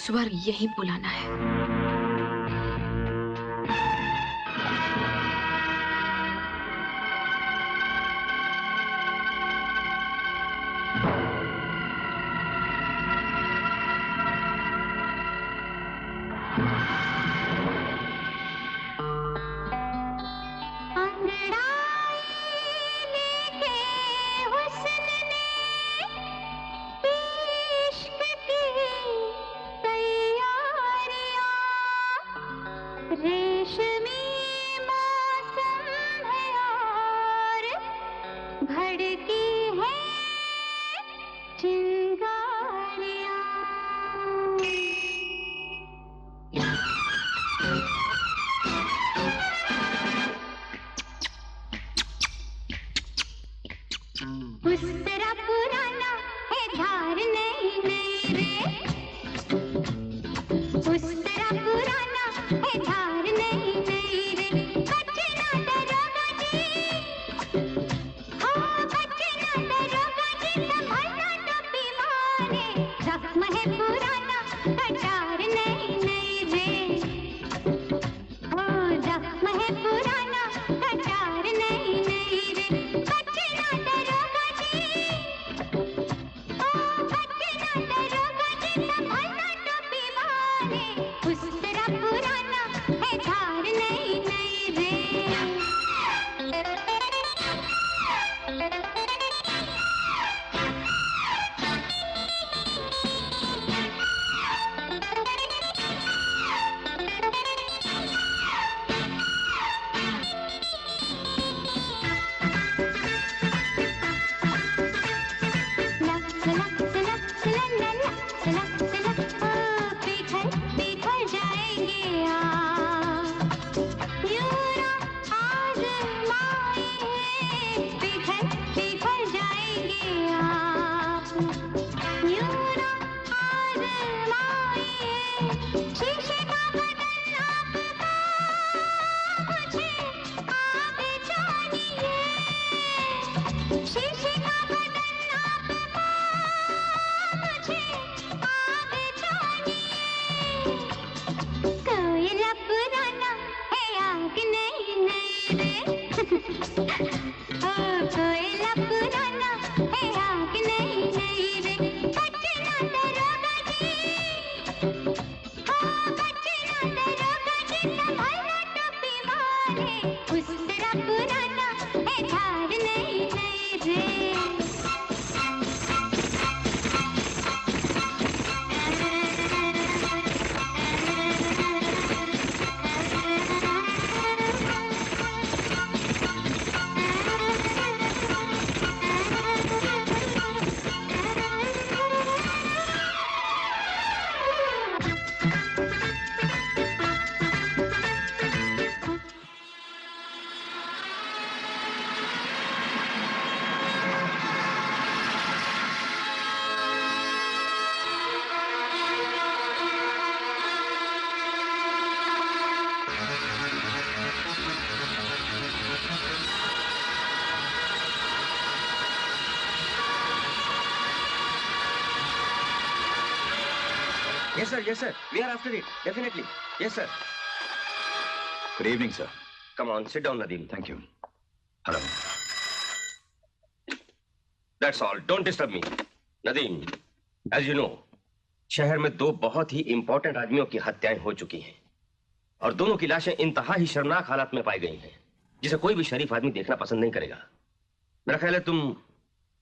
स्वर्ग यही बुलाना है। Yes, sir. Yes, sir. We are after it. Definitely. Yes, sir. Good evening, sir. Come on, sit down, Nadeem. Thank you. Hello. That's all. Don't disturb me. Nadeem, as you know, शहर में दो बहुत ही इंपॉर्टेंट आदमियों की हत्याएं हो चुकी हैं और दोनों की लाशें इंतहा ही शर्मनाक हालत में पाई गई हैं, जिसे कोई भी शरीफ आदमी देखना पसंद नहीं करेगा। मेरा ख्याल है तुम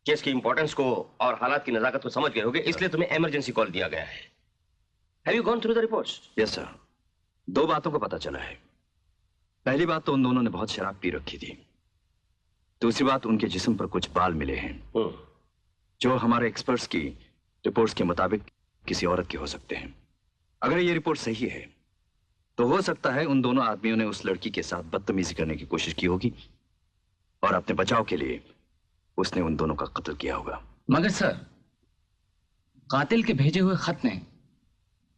केस की इंपॉर्टेंस को और हालात की नजाकत को समझ गए होगे, इसलिए तुम्हें इमरजेंसी कॉल दिया गया है। Have you gone through the reports? Yes, sir. दो बातों का पता चला है। पहली बात तो उन दोनों ने बहुत शराब पी रखी थी। दूसरी बात, उनके जिस्म पर कुछ बाल मिले हैं जो हमारे एक्सपर्ट्स की रिपोर्ट्स के मुताबिक किसी औरत के हो सकते हैं। अगर ये रिपोर्ट सही है तो हो सकता है उन दोनों आदमियों ने उस लड़की के साथ बदतमीजी करने की कोशिश की होगी और अपने बचाव के लिए उसने उन दोनों का कत्ल किया होगा। मगर सर, कातिल के भेजे हुए खत ने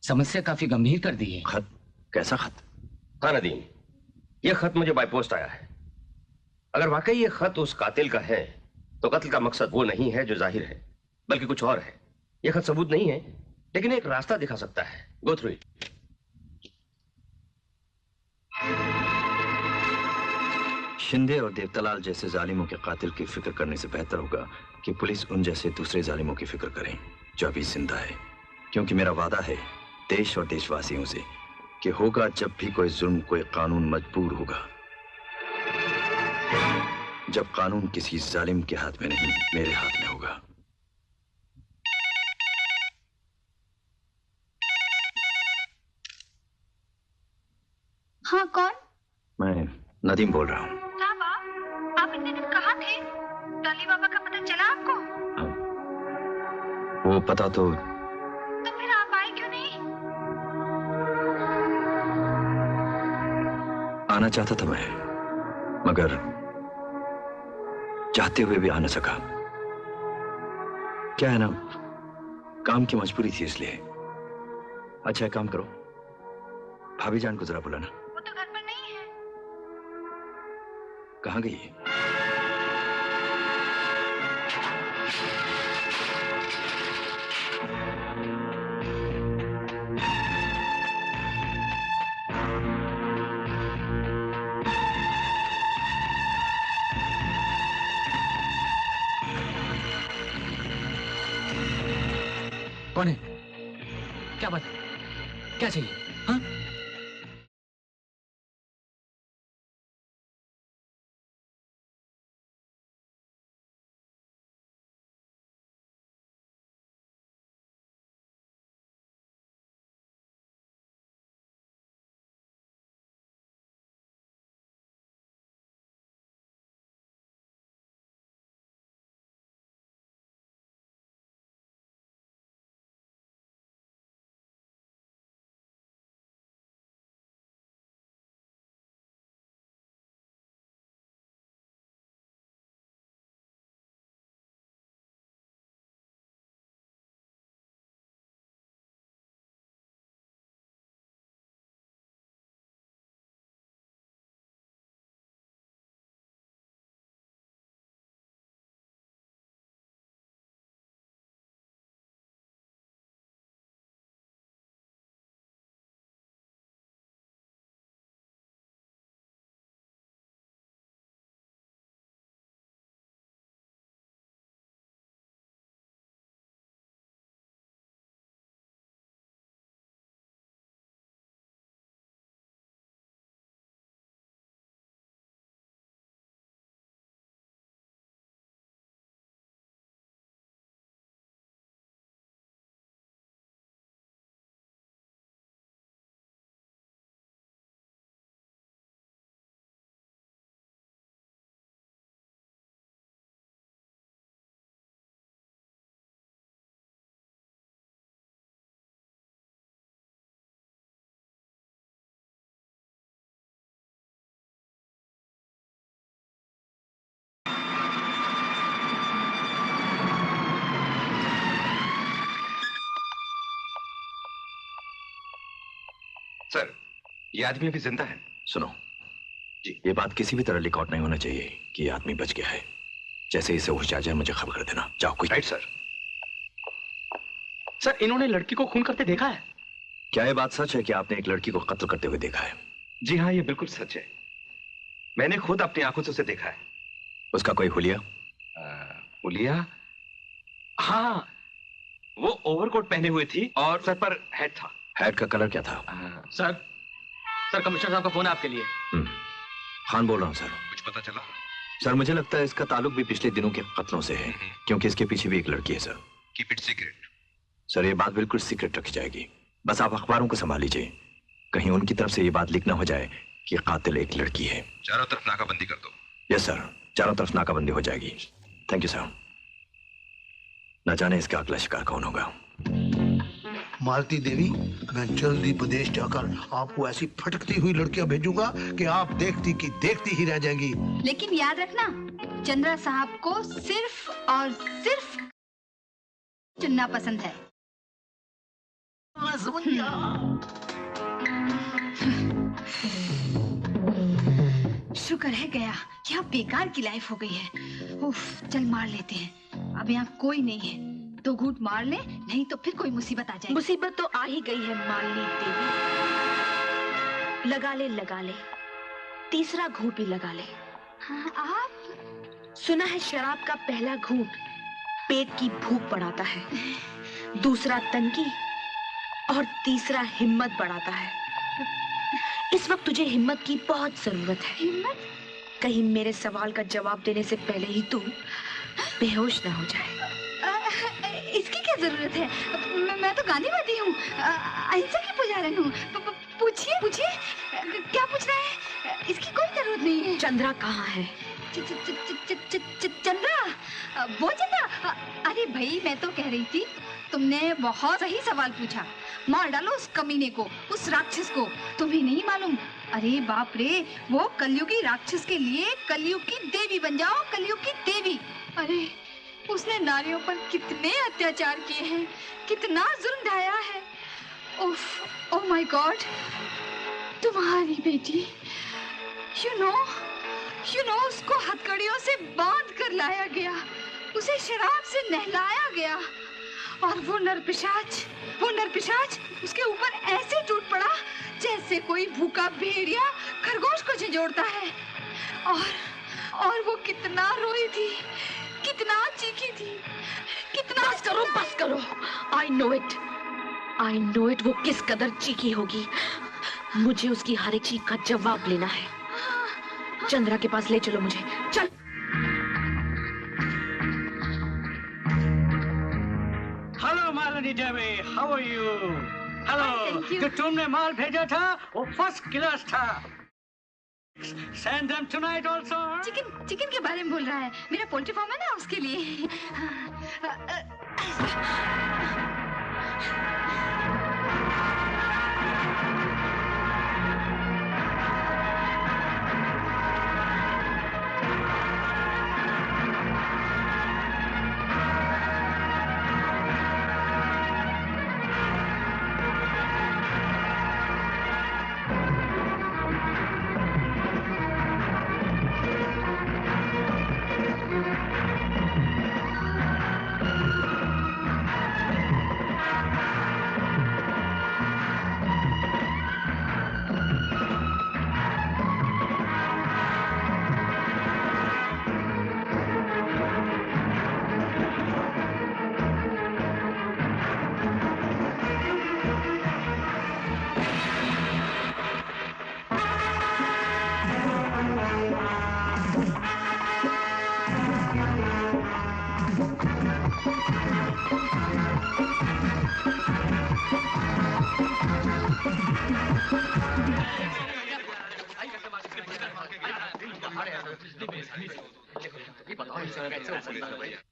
समस्या काफी गंभीर कर दी है। खत? कैसा खत? हाँ नदीम, यह खत मुझे बाय पोस्ट आया है। अगर वाकई ये खत उस कातिल का है तो कत्ल का मकसद वो नहीं है जो जाहिर है, बल्कि कुछ और है। यह खत सबूत नहीं है, लेकिन एक रास्ता दिखा सकता है। Go through it. शिंदे और देवतलाल जैसे जालिमों के कातिल की फिक्र करने से बेहतर होगा कि पुलिस उन जैसे दूसरे जालिमों की फिक्र करें जो अभी जिंदा है, क्योंकि मेरा वादा है देश और देशवासियों से कि होगा जब भी कोई जुल्म, कोई कानून मजबूर होगा, जब कानून किसी जालिम के हाथ में नहीं, मेरे हाथ में होगा। हाँ, कौन? मैं नदीम बोल रहा हूँ। आप इतने दिन कहाँ थे? डाली बाबा का पता चला आपको? वो पता तो फिर आप आए क्यों नहीं? आना चाहता था मैं, मगर चाहते हुए भी आ न सका। क्या है ना, काम की मजबूरी थी इसलिए। अच्छा एक काम करो, भाभी जान को जरा बुलाना। वो तो घर पर नहीं है। कहाँ गई है? कौन है? क्या बात है? क्या चाहिए? हाँ? सर, ये आदमी अभी जिंदा है। सुनो जी, ये बात किसी भी तरह रिकॉर्ड नहीं होना चाहिए कि ये आदमी बच गया है। जैसे इसे होश आ जाए मुझे खबर कर देना। जाओ। कुछ राइट सर। सर, इन्होंने लड़की को खून करते देखा है। क्या ये बात सच है कि आपने एक लड़की को कत्ल करते हुए देखा है? जी हाँ, ये बिल्कुल सच है। मैंने खुद अपनी आंखों से उसे देखा है। उसका कोई हुलिया? हुलिया? हाँ, वो ओवरकोट पहने हुए थी और सर पर हैट था। हैट का कलर क्या था? सर कमिश्नर साहब का फोन आपके लिए। खान बोल रहा हूँ सर। कुछ पता चला? सर मुझे लगता है इसका ताल्लुक भी पिछले दिनों के कत्लों से है, क्योंकि इसके पीछे भी एक लड़की है sir. Keep it secret. Sir ये बात बिल्कुल सीक्रेट रखी जाएगी, बस आप अखबारों को संभाल लीजिए, कहीं उनकी तरफ से ये बात लीक ना हो जाए कि कातिल एक लड़की है। चारों तरफ नाकाबंदी कर दो। यस सर, चारों तरफ नाकाबंदी हो जाएगी। Thank you sir. न जाने इसका अगला शिकार कौन होगा। मालती देवी, मैं जल्दी विदेश जाकर आपको ऐसी फटकती हुई लड़कियां भेजूंगा कि आप देखती की देखती ही रह जाएंगी। लेकिन याद रखना, चंद्रा साहब को सिर्फ और सिर्फ चुनना पसंद है। मैं समझ गया। शुक्र है गया, क्या बेकार की लाइफ हो गई है। उफ, चल मार लेते हैं। अब यहाँ कोई नहीं है, दो घूंट मार ले, नहीं तो फिर कोई मुसीबत आ जाएगी। मुसीबत तो आ ही गई है मालनी देवी। लगा ले, तीसरा घूंट भी लगा ले। हाँ, आप सुना है शराब का पहला घूंट पेट की भूख बढ़ाता है, दूसरा तंगी और तीसरा हिम्मत बढ़ाता है। इस वक्त तुझे हिम्मत की बहुत जरूरत है। हिम्मत? कहीं मेरे सवाल का जवाब देने से पहले ही तू बेहोश ना हो जाए। इसकी क्या जरूरत है? मैं तो गांधीवादी हूँ, अहिंसा की पुजारी हूँ। पूछिए पूछिए, क्या पूछ रहे हैं? इसकी कोई जरूरत नहीं है। चंद्रा कहाँ है? चंद्रा? वो चंद्रा? अरे भाई, मैं तो कह रही थी, तुमने बहुत सही सवाल पूछा। मार डालो उस कमीने को, उस राक्षस को। तुम्हें नहीं मालूम? अरे बाप रे, वो कलयुगी राक्षस के लिए कलयुग की देवी बन जाओ, कलयुग की देवी। अरे उसने नारियों पर कितने अत्याचार किए हैं, कितना जुल्म ढाया है। उफ, ओह माय गॉड, तुम्हारी बेटी, यू नो उसको हथकड़ियों से बांध कर लाया गया, उसे शराब से नहलाया गया, और वो नरपिशाच उसके ऊपर ऐसे टूट पड़ा जैसे कोई भूखा भेड़िया खरगोश को झंझोड़ता है। और वो कितना रोई थी, कितना चीखी थी, कितना। बस करो। आई नो इट वो किस कदर चीखी होगी। मुझे उसकी हर एक चीख का जवाब लेना है। चंद्रा के पास ले चलो मुझे, चल। Hello Malini Devi, how are you? Hello, जो तुमने माल भेजा था वो फर्स्ट क्लास था। Send them tonight also. Chicken के बारे में बोल रहा है, मेरा पोल्ट्री फार्म है ना, उसके लिए।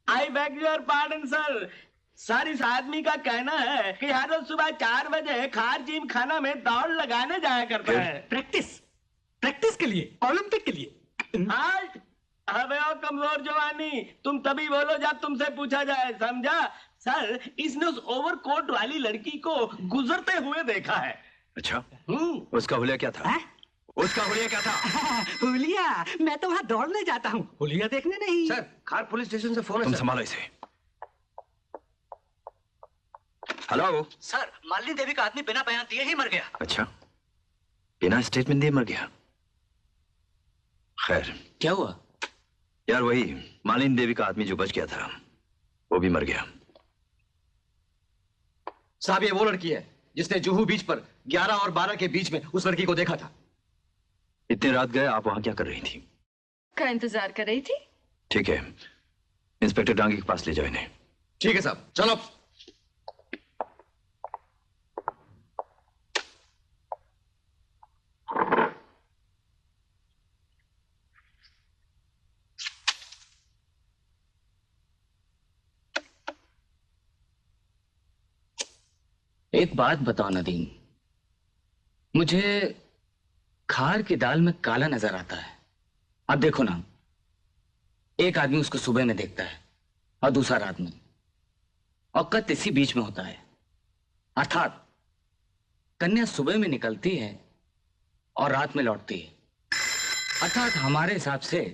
आई bag your pardon sir. Sir, इस आदमी का कहना है कि हर रोज सुबह 4 बजे खार जिम खाना में दौड़ लगाने जाया करता है। प्रैक्टिस के लिए, ओलंपिक के लिए। हाल्ट! अबे ओ कमजोर जवानी, तुम तभी बोलो जब तुमसे पूछा जाए, समझा? सर, इसने उस ओवरकोट वाली लड़की को गुजरते हुए देखा है। अच्छा, उसका हुलिया क्या था? उसका हुलिया क्या था? हुलिया? मैं तो वहाँ दौड़ने जाता हूँ, हुलिया देखने नहीं। सर, खार पुलिस स्टेशन से फोन है। तुम संभालो इसे। हेलो सर, मालिनी देवी का आदमी बिना बयान दिए ही मर गया। अच्छा, बिना स्टेटमेंट दिए मर गया? खैर, क्या हुआ? यार वही मालिनी देवी का आदमी जो बच गया था वो भी मर गया। साहब, ये वो लड़की है जिसने जुहू बीच पर 11 और 12 के बीच में उस लड़की को देखा था। इतने रात गए, आप वहां क्या कर रही थी? का इंतजार कर रही थी। ठीक है, इंस्पेक्टर डांगी के पास ले जाओ इन्हें। ठीक है साहब, चलो। एक बात बताओ नदीम, मुझे खार की दाल में काला नजर आता है। अब देखो ना, एक आदमी उसको सुबह में देखता है और दूसरा रात में, और कत इसी बीच में होता है। अर्थात कन्या सुबह में निकलती है और रात में लौटती है। अर्थात हमारे हिसाब से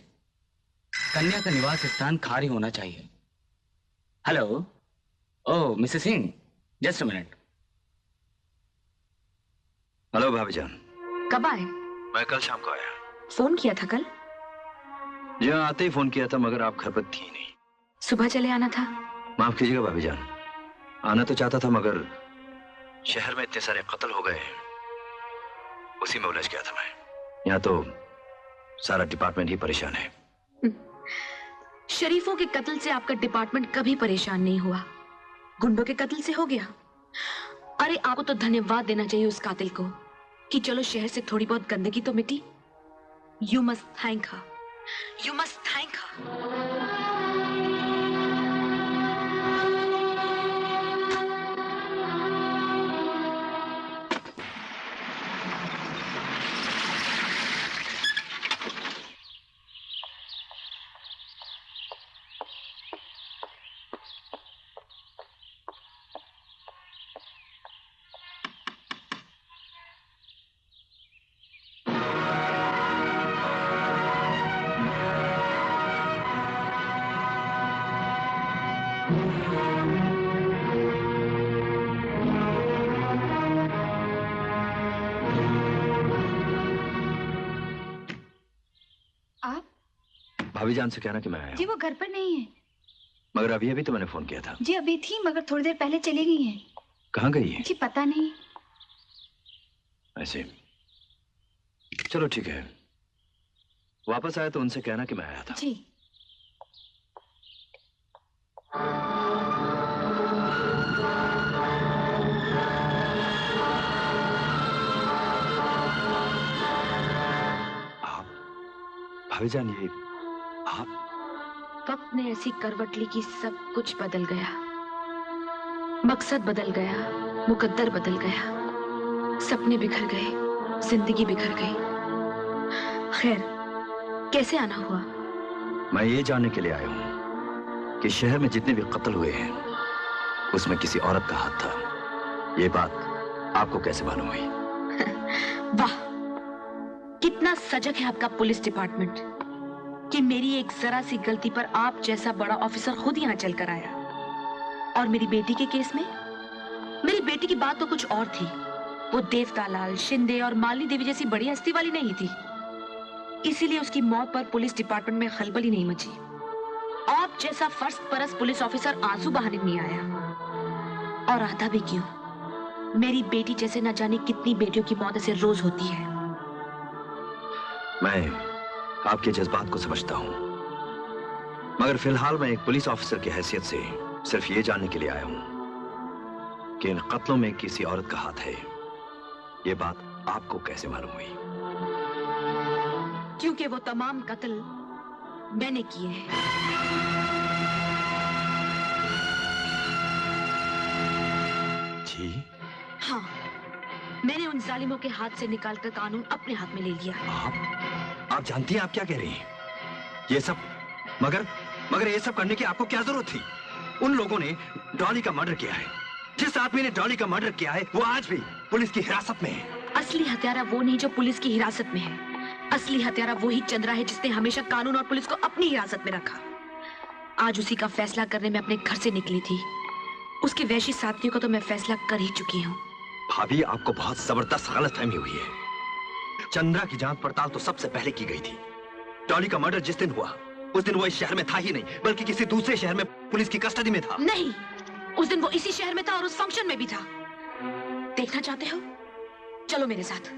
कन्या का निवास स्थान खार ही होना चाहिए। Hello, oh Mrs Singh, just a minute. Hello भाभी जान। कब आए? मैं कल शाम को आया। फोन किया था कल? जी हाँ, आते ही फोन किया था, मगर आप घर पर थी नहीं। सुबह चले आना था। माफ कीजिएगा भाभी जान, आना तो चाहता था मगर शहर में इतने सारे कत्ल हो गए, उसी में उलझ गया था मैं। यहाँ तो सारा डिपार्टमेंट ही परेशान है। शरीफों के कत्ल से आपका डिपार्टमेंट कभी परेशान नहीं हुआ, गुंडों के कत्ल से हो गया। अरे आपको तो धन्यवाद देना चाहिए उस कातिल को कि चलो शहर से थोड़ी बहुत गंदगी तो मिटी। You must thank her, you must thank her. भाभी जान से कहना कि मैं आया जी वो घर पर नहीं है। मगर अभी अभी तो मैंने फोन किया था। जी अभी थी मगर थोड़ी देर पहले चली गई हैं। कहाँ गई है? जी पता नहीं। ऐसे चलो ठीक है, वापस आए तो उनसे कहना कि मैं आया था। जी। भाभी जान, ये आप? वक्त ने ऐसी करवट ली कि सब कुछ बदल गया। मकसद बदल गया, मुकद्दर बदल गया, सपने बिखर गए, जिंदगी बिखर गई। खैर, कैसे आना हुआ? मैं ये जानने के लिए आया हूँ कि शहर में जितने भी कत्ल हुए हैं उसमें किसी औरत का हाथ था। ये बात आपको कैसे मालूम हुई? वाह, कितना सजग है आपका पुलिस डिपार्टमेंट कि मेरी एक जरा सी गलती पर आप जैसा बड़ा ऑफिसर खुद यहाँ चल कर आया। और मेरी बेटी के केस में, मेरी बेटी की बात तो कुछ और थी। वो देवता लाल, शिंदे और मालिनी देवी जैसी बड़ी हस्ती वाली नहीं थी, इसीलिए उसकी मौत पर पुलिस डिपार्टमेंट में खलबली नहीं मची। आप जैसा फर्स्ट परस पुलिस ऑफिसर आंसू बहाने नहीं आया। और आता भी क्यों? मेरी बेटी जैसे न जाने कितनी बेटियों की मौत ऐसे रोज होती है। मैं आपके जज्बात को समझता हूं, मगर फिलहाल मैं एक पुलिस ऑफिसर की हैसियत से सिर्फ ये जानने के लिए आया हूं कि इन कत्लों में किसी औरत का हाथ है। ये बात आपको कैसे मालूम हुई? क्योंकि वो तमाम कत्ल मैंने किए हैं। जी? हाँ, मैंने उन जालिमों के हाथ से निकालकर कानून अपने हाथ में ले लिया। आप जानती हैं आप क्या कह रही हैं? ये सब मगर ये सब करने की आपको क्या जरूरत थी? उन लोगों ने डॉली का मर्डर किया है। जिस आदमी ने डॉली का मर्डर किया है वो आज भी पुलिस की हिरासत में है। असली हत्यारा वो नहीं जो पुलिस की हिरासत में है। असली हत्यारा वही चंद्रा है जिसने हमेशा कानून और पुलिस को अपनी हिरासत में रखा। आज उसी का फैसला करने में अपने घर से निकली थी, उसके वैशी साथियों का तो मैं फैसला कर ही चुकी हूँ। भाभी, आपको बहुत जबरदस्त गलतफहमी हुई है। चंद्रा की जांच पड़ताल तो सबसे पहले की गई थी। डॉली का मर्डर जिस दिन हुआ, उस दिन वो इस शहर में था ही नहीं, बल्कि किसी दूसरे शहर में पुलिस की कस्टडी में था। नहीं, उस दिन वो इसी शहर में था और उस फंक्शन में भी था। देखना चाहते हो? चलो मेरे साथ।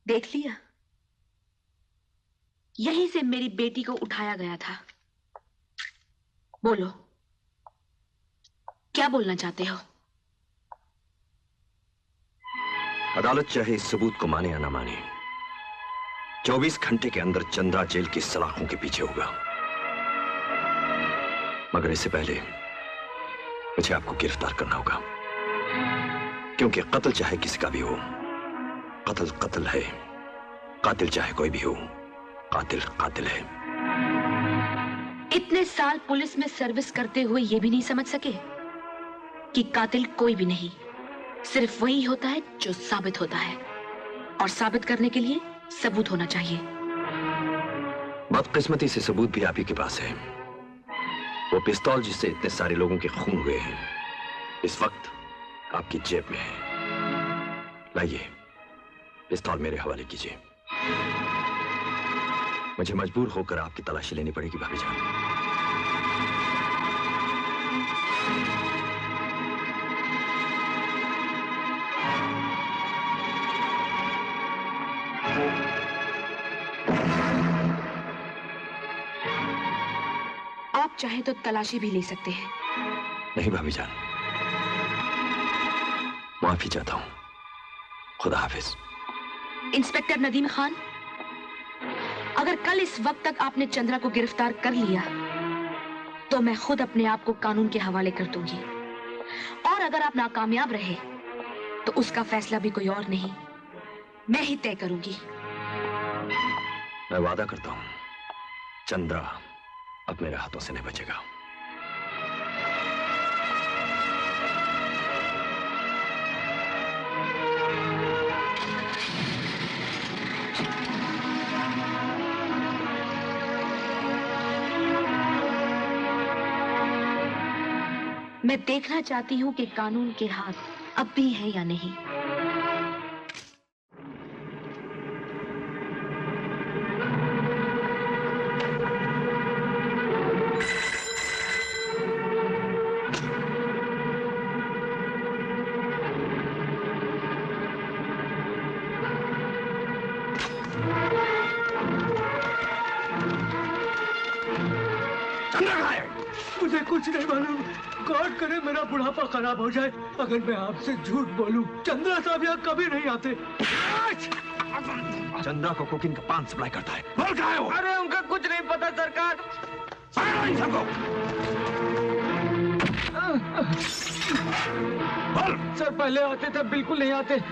देख लिया, यहीं से मेरी बेटी को उठाया गया था। बोलो, क्या बोलना चाहते हो? अदालत चाहे इस सबूत को माने या ना माने, 24 घंटे के अंदर चंद्रा जेल की सलाखों के पीछे होगा। मगर इससे पहले मुझे आपको गिरफ्तार करना होगा, क्योंकि कत्ल चाहे किसी का भी हो, कत्ल कत्ल है। कातिल चाहे कोई भी हो, कातिल कातिल है। इतने साल पुलिस में सर्विस करते हुए ये भी नहीं समझ सके कि कातिल कोई भी नहीं, सिर्फ वही होता है जो साबित होता है, और साबित करने के लिए सबूत होना चाहिए। बदकिस्मती से सबूत भी आप ही के पास है। वो पिस्तौल जिससे इतने सारे लोगों के खून हुए हैं, इस वक्त आपकी जेब में है। लाइए, पिस्तौल मेरे हवाले कीजिए। मुझे मजबूर होकर आपकी तलाशी लेनी पड़ेगी भाभी जान। आप चाहे तो तलाशी भी ले सकते हैं। नहीं भाभी जान, माफी चाहता हूं। खुदा हाफिज। इंस्पेक्टर नदीम खान, अगर कल इस वक्त तक आपने चंद्रा को गिरफ्तार कर लिया तो मैं खुद अपने आप को कानून के हवाले कर दूंगी, और अगर आप नाकामयाब रहे तो उसका फैसला भी कोई और नहीं, मैं ही तय करूंगी। मैं वादा करता हूं, चंद्रा अब मेरे हाथों से नहीं बचेगा। मैं देखना चाहती हूं कि कानून के हाथ अब भी है या नहीं। मुझे कुछ नहीं मालूम। गॉड करे मेरा बुढ़ापा खराब हो जाए अगर मैं आपसे झूठ बोलूं। चंद्रा साहब यहाँ कभी नहीं आते। चंद्रा को कोकीन का पान सप्लाई करता है। बोल कहाँ है वो? अरे उनका कुछ नहीं पता सरकार। इन सबको बोल। सर पहले आते थे, बिल्कुल नहीं आते।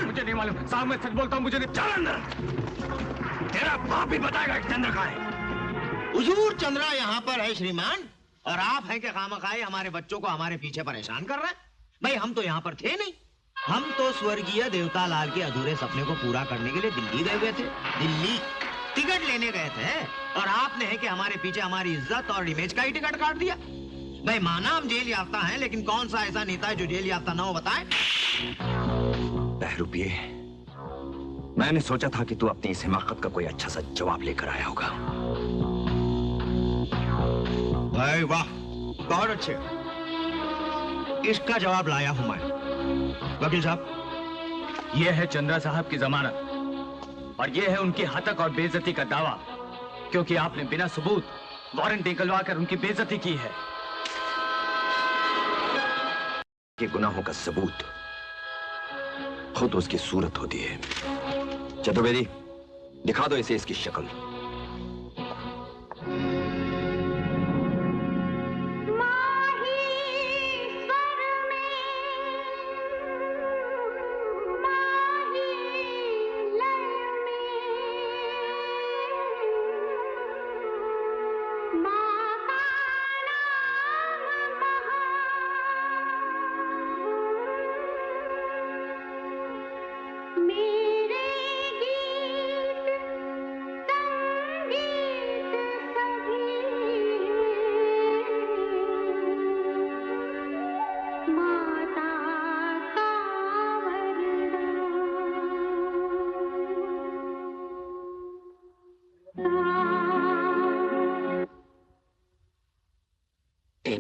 मुझे नहीं मालूम साहब, मैं सच बोलता हूँ, मुझे नहीं। चल अंदर, तेरा बाप भी बताएगा कि चंद्र कहाँ है। हुजूर चंद्रा यहाँ पर है श्रीमान, और आप हैं कि खामखाई हमारे बच्चों को हमारे पीछे परेशान कर रहे हैं। भाई हम तो यहाँ पर थे नहीं, हम तो स्वर्गीय देवता लाल के अधूरे सपने को पूरा करने के लिए दिल्ली गए हुए थे। दिल्ली टिकट लेने गए थे, और आपने है कि हमारे पीछे हमारी इज्जत और इमेज का ही टिकट काट दिया। भाई माना हम जेल याफ्ता हैं, लेकिन कौन सा ऐसा नेता है जो जेल याफ्ता ना हो, बताएं? बहरूपिये, मैंने सोचा था कि तू अपनी इस हिमाकत का कोई अच्छा सा जवाब लेकर आया होगा। भाई वाह, बहुत अच्छे, इसका जवाब लाया हूं मैं। वकील साहब, ये है चंद्रा साहब की जमानत, और ये है उनकी हतक और बेइज्जती का दावा, क्योंकि आपने बिना सबूत वारंट निकलवा कर उनकी बेइज्जती की है। के गुनाहों का सबूत खुद उसकी सूरत होती है। चतुर्वेदी, दिखा दो इसे इसकी शक्ल।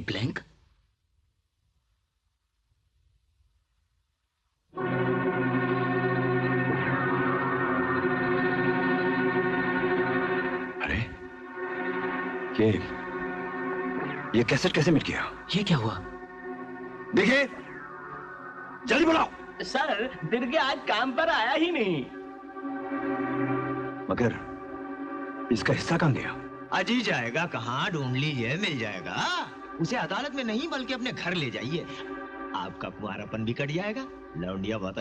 ब्लैंक? अरे ये कैसेट कैसे मिट गया? ये क्या हुआ? देखिए, जल्दी बुलाओ। सर, दिर्गे आज काम पर आया ही नहीं। मगर इसका हिस्सा कहां गया? अजी जाएगा कहाँ, ढूंढ लीजिए, मिल जाएगा। उसे अदालत में नहीं बल्कि अपने घर ले जाइए, आपका कुंवारापन भी कट जाएगा। लौंडिया बहुत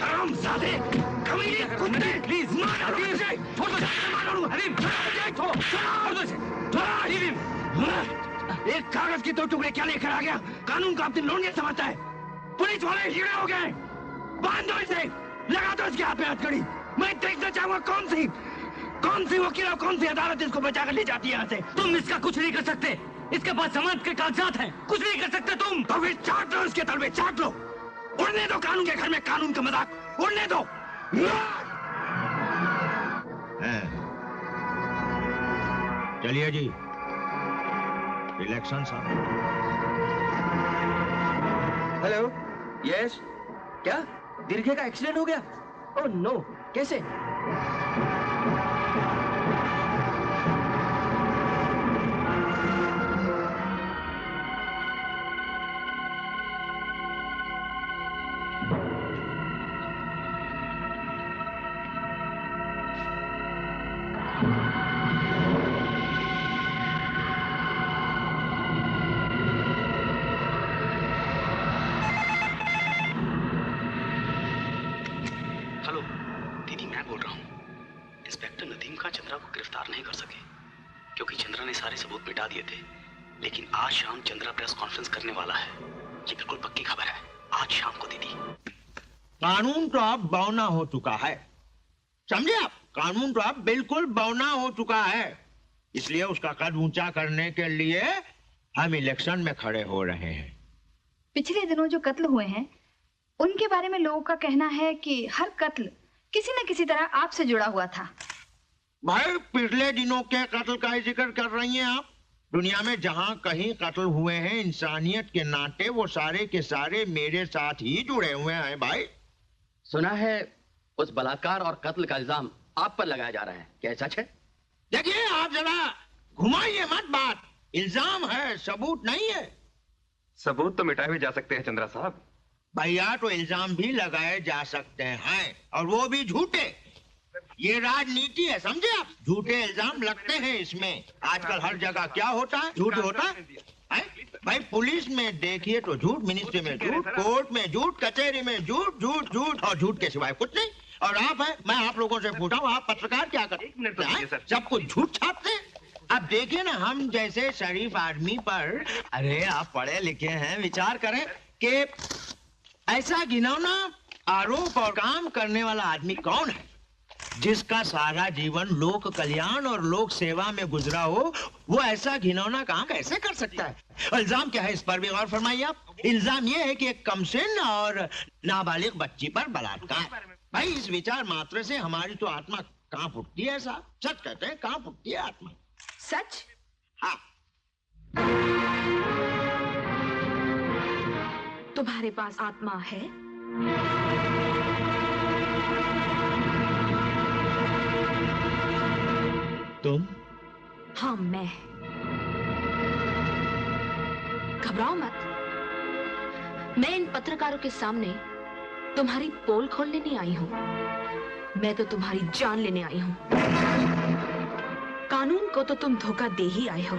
एक कागज के 2 टुकड़े क्या लेकर आ गया? कानून को अपनी लौंडिया समझता है। पुलिस वाले हीरे हो गए। बांध दो इसे, लगा दो इसके हाथ में हथकड़ी। मैं देखना चाहूंगा कौन सी वकील और कौन सी अदालत इसको बचाकर ले जाती है यहाँ से। तुम इसका कुछ नहीं कर सकते, इसके पास जमानत के कागजात हैं, कुछ नहीं कर सकते तुम। तो फिर चाट लो इसके तलवे, चाट लो। उड़ने दो कानून के घर में कानून का मजाक, उड़ने दो। चलिए जी, इलेक्शन साहब। हेलो, यस, क्या दीर्घे का एक्सीडेंट हो गया? ओह नो, कैसे? मिटा दिए थे, लेकिन आज शाम चंद्रा प्रेस कॉन्फ्रेंस करने वाला है। ये बिल्कुल पक्की खबर है, आज शाम को दीदी। कानून तो अब बौना हो चुका है, समझे आप? कानून तो अब बिल्कुल बौना हो चुका है, इसलिए उसका कद ऊंचा करने के लिए हम इलेक्शन में खड़े हो रहे हैं। पिछले दिनों जो कत्ल हुए हैं, उनके बारे में लोगों का कहना है कि हर कत्ल किसी न किसी तरह आपसे जुड़ा हुआ था। भाई, पिछले दिनों के कत्ल का ही जिक्र कर रही हैं आप? दुनिया में जहां कहीं कत्ल हुए हैं, इंसानियत के नाते वो सारे के सारे मेरे साथ ही जुड़े हुए हैं। भाई, सुना है उस बलात्कार और कत्ल का इल्जाम आप पर लगाया जा रहा है, क्या सच है? देखिए, आप जरा घुमाइए मत बात। इल्जाम है, सबूत नहीं है। सबूत तो मिटाए भी जा सकते हैं चंद्रा साहब। भैया, तो इल्जाम भी लगाए जा सकते हैं, और वो भी झूठे। ये राजनीति है, समझे आप? झूठे इल्जाम लगते हैं इसमें। आजकल हर जगह क्या होता है? झूठ होता है। भाई, पुलिस में देखिए तो झूठ, मिनिस्ट्री में झूठ, कोर्ट में झूठ, कचहरी में झूठ, झूठ झूठ और झूठ के सिवाय कुछ नहीं। और आप है, मैं आप लोगों से पूछा हूँ, आप पत्रकार क्या करते हैं? सब कुछ झूठ छापते हैं। अब देखिए ना, हम जैसे शरीफ आदमी पर, अरे आप पढ़े लिखे हैं, विचार करें कि ऐसा घिनौना आरोप और काम करने वाला आदमी कौन है जिसका सारा जीवन लोक कल्याण और लोक सेवा में गुजरा हो, वो ऐसा घिनौना काम कैसे कर सकता है? इल्जाम क्या है, इस पर भी गौर फरमाइए आप। इल्जाम ये है कि एक कमसिन और नाबालिग बच्ची पर बलात्कार। भाई इस विचार मात्र से हमारी तो आत्मा कांप उठती है साहब, सच कहते हैं, कांप उठती है आत्मा। सच? हाँ। तुम्हारे पास आत्मा है? तुम? हाँ मैं। घबराओ मत, मैं इन पत्रकारों के सामने तुम्हारी पोल खोलने नहीं आई हूं, मैं तो तुम्हारी जान लेने आई हूं। कानून को तो तुम धोखा दे ही आए हो,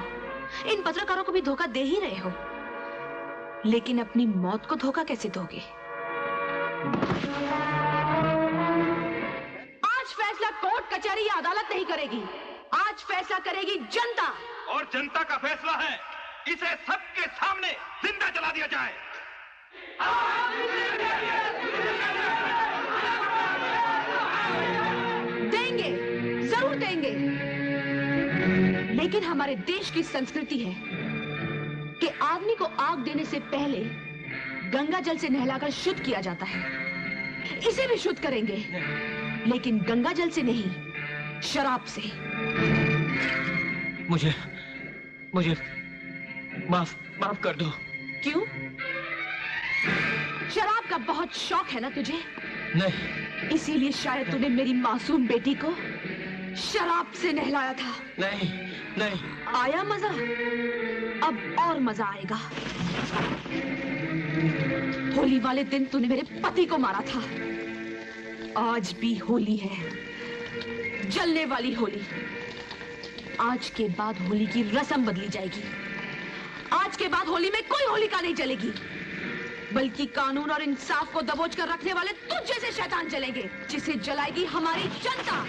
इन पत्रकारों को भी धोखा दे ही रहे हो, लेकिन अपनी मौत को धोखा कैसे दोगे? आज फैसला कोर्ट कचहरी या अदालत नहीं करेगी, आज फैसला करेगी जनता। और जनता का फैसला है इसे सबके सामने जिंदा जला दिया जाए। देंगे, जरूर देंगे, लेकिन हमारे देश की संस्कृति है कि आदमी को आग देने से पहले गंगा जल से नहलाकर शुद्ध किया जाता है। इसे भी शुद्ध करेंगे, लेकिन गंगा जल से नहीं, शराब से। मुझे माफ कर दो। क्यों? शराब का बहुत शौक है ना तुझे? नहीं। इसीलिए शायद तूने मेरी मासूम बेटी को शराब से नहलाया था। नहीं। आया मजा? अब और मजा आएगा। होली वाले दिन तूने मेरे पति को मारा था, आज भी होली है, जलने वाली होली। आज के बाद होली की रस्म बदली जाएगी। आज के बाद होली में कोई होलिका नहीं जलेगी, बल्कि कानून और इंसाफ को दबोच कर रखने वाले तुझ जैसे शैतान जलेंगे, जिसे जलाएगी हमारी जनता।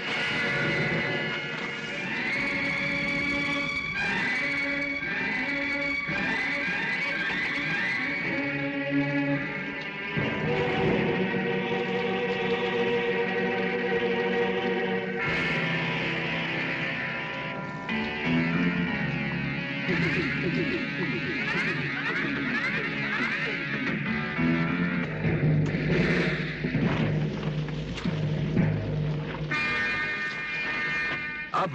अब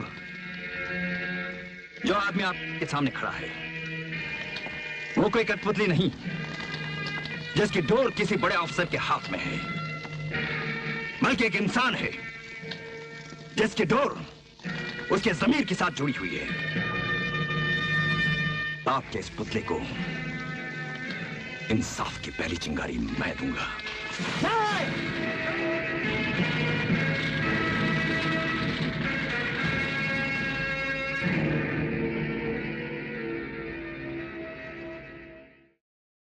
जो आदमी आपके सामने खड़ा है वो कोई कठपुतली नहीं जिसकी डोर किसी बड़े अफसर के हाथ में है, बल्कि एक इंसान है जिसकी डोर उसके जमीर के साथ जुड़ी हुई है। आपके इस पुतले को इंसाफ की पहली चिंगारी मैं दूंगा।